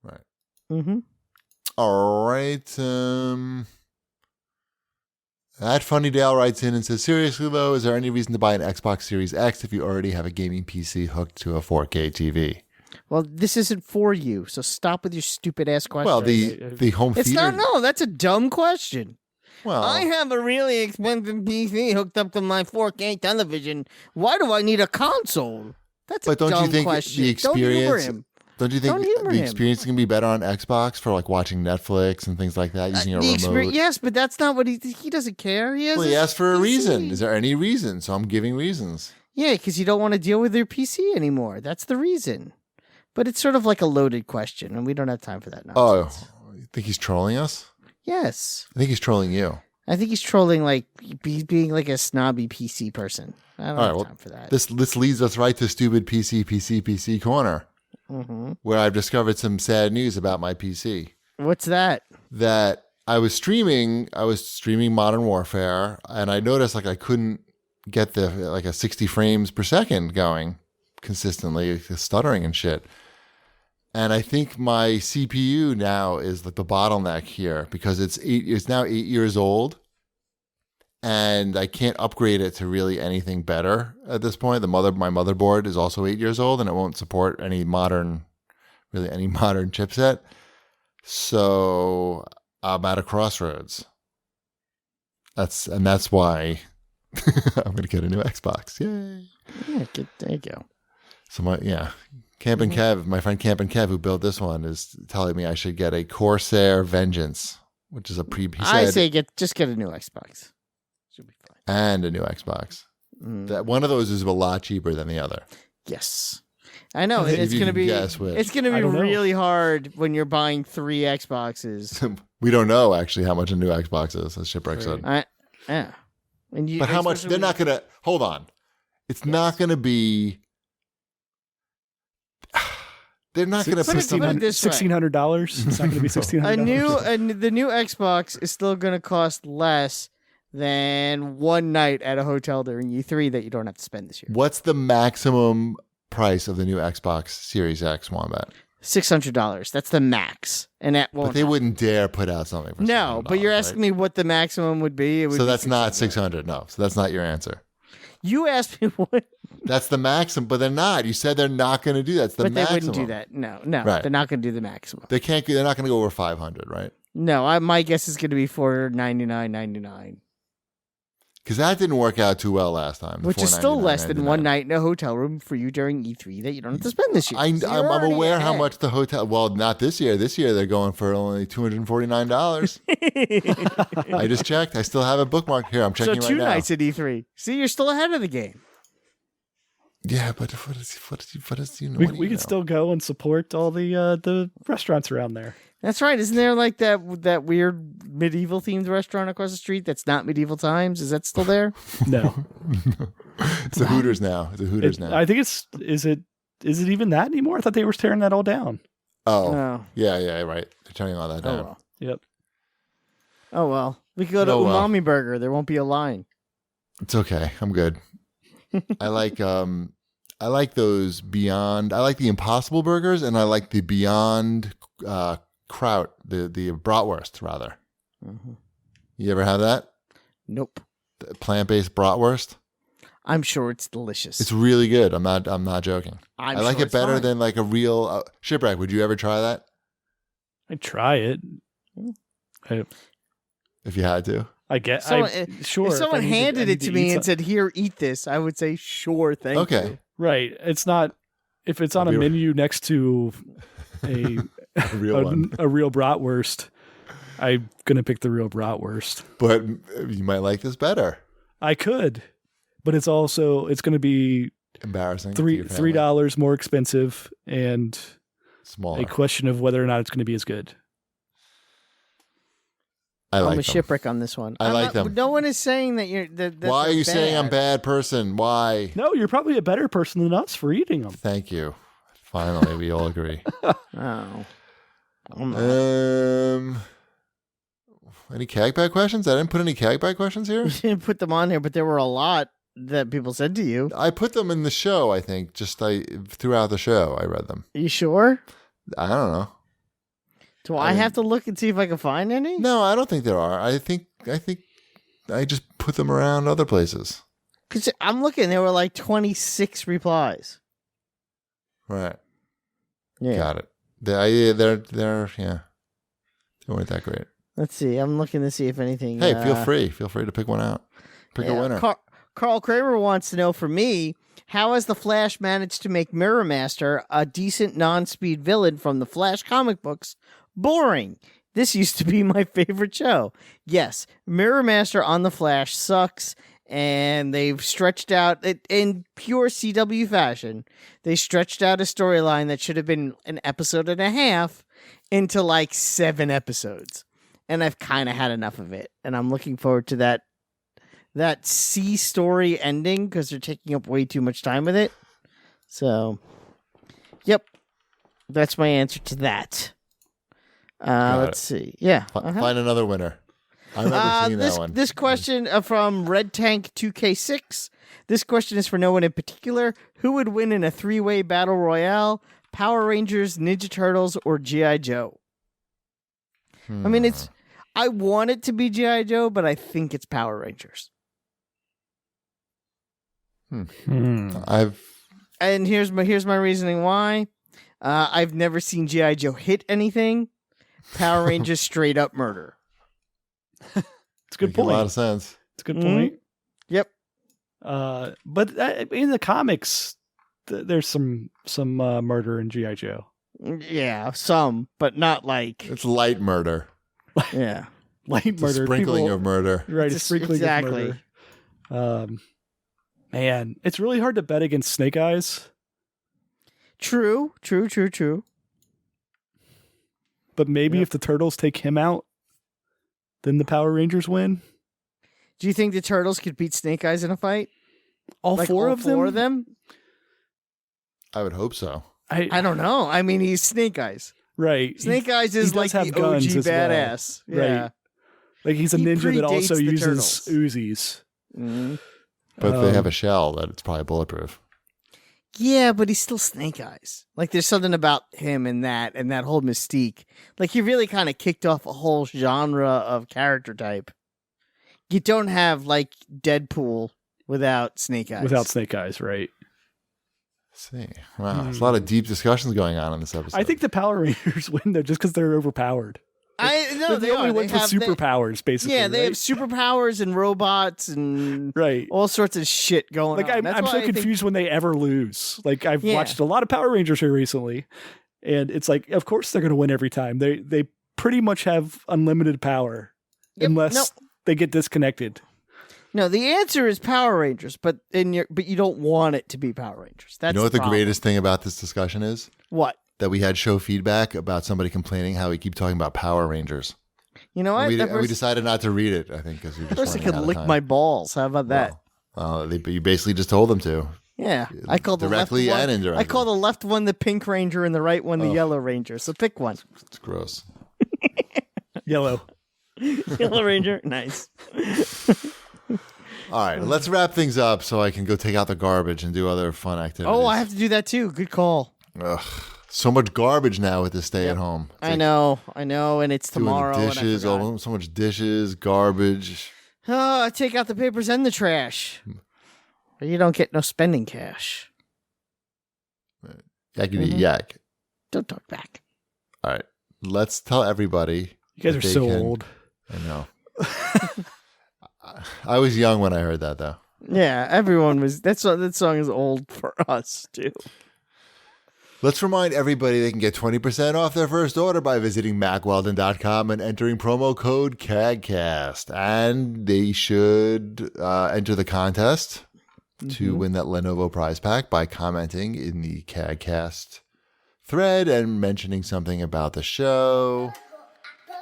Right. Mm-hmm. All right. That Funny Dale writes in and says, seriously, though, is there any reason to buy an Xbox Series X if you already have a gaming PC hooked to a 4K TV? Well, this isn't for you, so stop with your stupid ass question. Well, the home it's theater. not. No, that's a dumb question. Well, I have a really expensive PC hooked up to my 4K television. Why do I need a console? That's a dumb question. But don't you think the experience? Don't humor him. Don't you think the experience can be better on Xbox for like watching Netflix and things like that using a remote? Yes, but that's not what he doesn't care. He asked for a reason. Is there any reason? So I'm giving reasons. Yeah, because you don't want to deal with your PC anymore. That's the reason. But it's sort of like a loaded question, and we don't have time for that nonsense. Oh, you think he's trolling us? Yes. I think he's trolling you. I think he's trolling like being like a snobby PC person. I don't have time for that. This leads us right to stupid PC corner. Mm-hmm. Where I've discovered some sad news about my PC. What's that? That I was streaming Modern Warfare, and I noticed like I couldn't get a 60 frames per second going consistently, stuttering and shit. And I think my CPU now is like the bottleneck here because it's now 8 years old, and I can't upgrade it to really anything better at this point. My motherboard is also 8 years old, and it won't support any modern chipset. So I'm at a crossroads. That's why I'm gonna get a new Xbox. Yay! Yeah, there you go. So my friend Camp and Kev, who built this one, is telling me I should get a Corsair Vengeance, which is I say just get a new Xbox. Should be fine. And a new Xbox. That one of those is a lot cheaper than the other. Yes, I know. It's going to be really hard when you're buying 3 Xboxes. We don't know actually how much a new Xbox is, as Shipwreck said. Yeah. But how much? They're not going to. Hold on. It's not going to be. They're not going to put $1,600. It's not going to be $1,600. The new Xbox is still going to cost less than one night at a hotel during E3 that you don't have to spend this year. What's the maximum price of the new Xbox Series X, Wombat? $600. That's the max, and that won't. But they wouldn't dare put out something for no. But you're asking me what the maximum would be. So that's not $600. No. So that's not your answer. You asked me what. That's the maximum, but they're not. You said they're not going to do that. It's the maximum. But they wouldn't do that. No. Right. They're not going to do the maximum. They can't. They're not going to go over 500, right? No. My guess is going to be $499.99. Because that didn't work out too well last time. Which is still less than one night in a hotel room for you during E3 that you don't have to spend this year. I'm aware how much the hotel. Well, not this year. This year they're going for only $249. I just checked. I still have it bookmarked here. I'm checking right now. So 2 nights at E3. See, you're still ahead of the game. Yeah, but what is we could still go and support all the restaurants around there. That's right. Isn't there like that weird medieval themed restaurant across the street that's not medieval times? Is that still there? No. It's a Hooters now. I think is it even that anymore? I thought they were tearing that all down. Oh. Yeah, right. They're tearing all that down. Oh, well. Yep. Oh well. We could go to Umami Burger. There won't be a line. It's okay. I'm good. I like those Beyond. I like the Impossible Burgers, and I like the Beyond Kraut, the bratwurst rather. Mm-hmm. You ever have that? Nope. The plant-based bratwurst. I'm sure it's delicious. It's really good. I'm not joking. I like it better fine. than like a real Shipwreck. Would you ever try that? I'd try it. If you had to. I get. Sure. If someone handed it to me and said, "Here, eat this," I would say, "Sure, thank you." Okay. Right. It's not. If it's on a menu next to a real bratwurst, I'm gonna pick the real bratwurst. But you might like this better. I could, but it's going to be embarrassing. $3 more expensive and smaller. A question of whether or not it's going to be as good. I'm a shipwreck on this one. I like them. No one is saying that you're. Why are you saying I'm a bad person? Why? No, you're probably a better person than us for eating them. Thank you. Finally, we all agree. Oh. Any CAGcast questions? I didn't put any CAGcast questions here. You didn't put them on there, but there were a lot. that people said to you. I put them in the show, I think. Throughout the show, I read them. Are you sure? I don't know. Do I have to look and see if I can find any? No, I don't think there are. I think I just put them around other places. Because I'm looking, there were like 26 replies. Right. Yeah. Got it. They weren't that great. Let's see. I'm looking to see if anything. Hey, feel free to pick one out. Pick a winner. Carl Kramer wants to know, for me, how has the Flash managed to make Mirror Master, a decent non-speed villain from the Flash comic books, boring? This used to be my favorite show. Yes, Mirror Master on the Flash sucks, and they've stretched out it in pure CW fashion. They stretched out a storyline that should have been an episode and a half into like 7 episodes. And I've kind of had enough of it. And I'm looking forward to that C story ending because they're taking up way too much time with it. So, yep. That's my answer to that. Let's see. Yeah. Find another winner. I've never seen that one. This question from Red Tank 2K6. This question is for no one in particular. Who would win in a 3-way battle royale? Power Rangers, Ninja Turtles, or G.I. Joe? I mean, I want it to be G.I. Joe, but I think it's Power Rangers. And here's my reasoning why. I've never seen G.I. Joe hit anything. Power Rangers straight up murder. It's a good point. A lot of sense. It's a good point. Yep. But in the comics, there's some murder in G.I. Joe. Yeah, some, but not like it's light murder. Yeah, light murder. Sprinkling of murder. Right, a sprinkling of murder. Man, it's really hard to bet against Snake Eyes. True. But maybe if the Turtles take him out, then the Power Rangers win. Do you think the Turtles could beat Snake Eyes in a fight? All four of them? I would hope so. I don't know. I mean, he's Snake Eyes. Right. Snake Eyes is like the OG badass. Well. Yeah. Right. Like he's a ninja that also uses Turtles. Uzis. Mm-hmm. But they have a shell that it's probably bulletproof. Yeah, but he's still Snake Eyes. Like there's something about him and that whole mystique. Like he really kind of kicked off a whole genre of character type. You don't have like Deadpool without Snake Eyes. Without Snake Eyes, right. See. Wow. There's a lot of deep discussions going on in this episode. I think the Power Rangers win though just because they're overpowered. They only went for superpowers, basically. Yeah, they have superpowers and robots and all sorts of shit going on. I'm so confused when they ever lose. Like I've watched a lot of Power Rangers here recently, and it's like, of course they're going to win every time. They pretty much have unlimited power unless they get disconnected. No, the answer is Power Rangers, but you don't want it to be Power Rangers. That's you know what the greatest thing about this discussion is? What? That we had show feedback about somebody complaining how we keep talking about Power Rangers. You know what? We decided not to read it, I think, because we just person could lick my balls. How about that? You basically just told them to. Yeah, I called directly the left and one, indirectly. I call the left one the Pink Ranger and the right one the Yellow Ranger. So pick one. It's gross. Yellow Ranger, nice. All right, let's wrap things up so I can go take out the garbage and do other fun activities. Oh, I have to do that too. Good call. Ugh, so much garbage now with the stay at home. I know, and it's tomorrow. Doing the dishes, so much dishes, garbage. Oh, take out the papers and the trash. But you don't get no spending cash. Yakety yak. Don't talk back. All right, let's tell everybody. You guys are so old. I know. I was young when I heard that, though. Yeah, everyone was. That song is old for us, too. Let's remind everybody they can get 20% off their first order by visiting MacWeldon.com and entering promo code CAGcast. And they should enter the contest to win that Lenovo prize pack by commenting in the CAGcast thread and mentioning something about the show.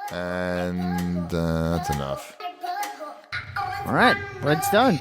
And that's enough. All right, Red's done.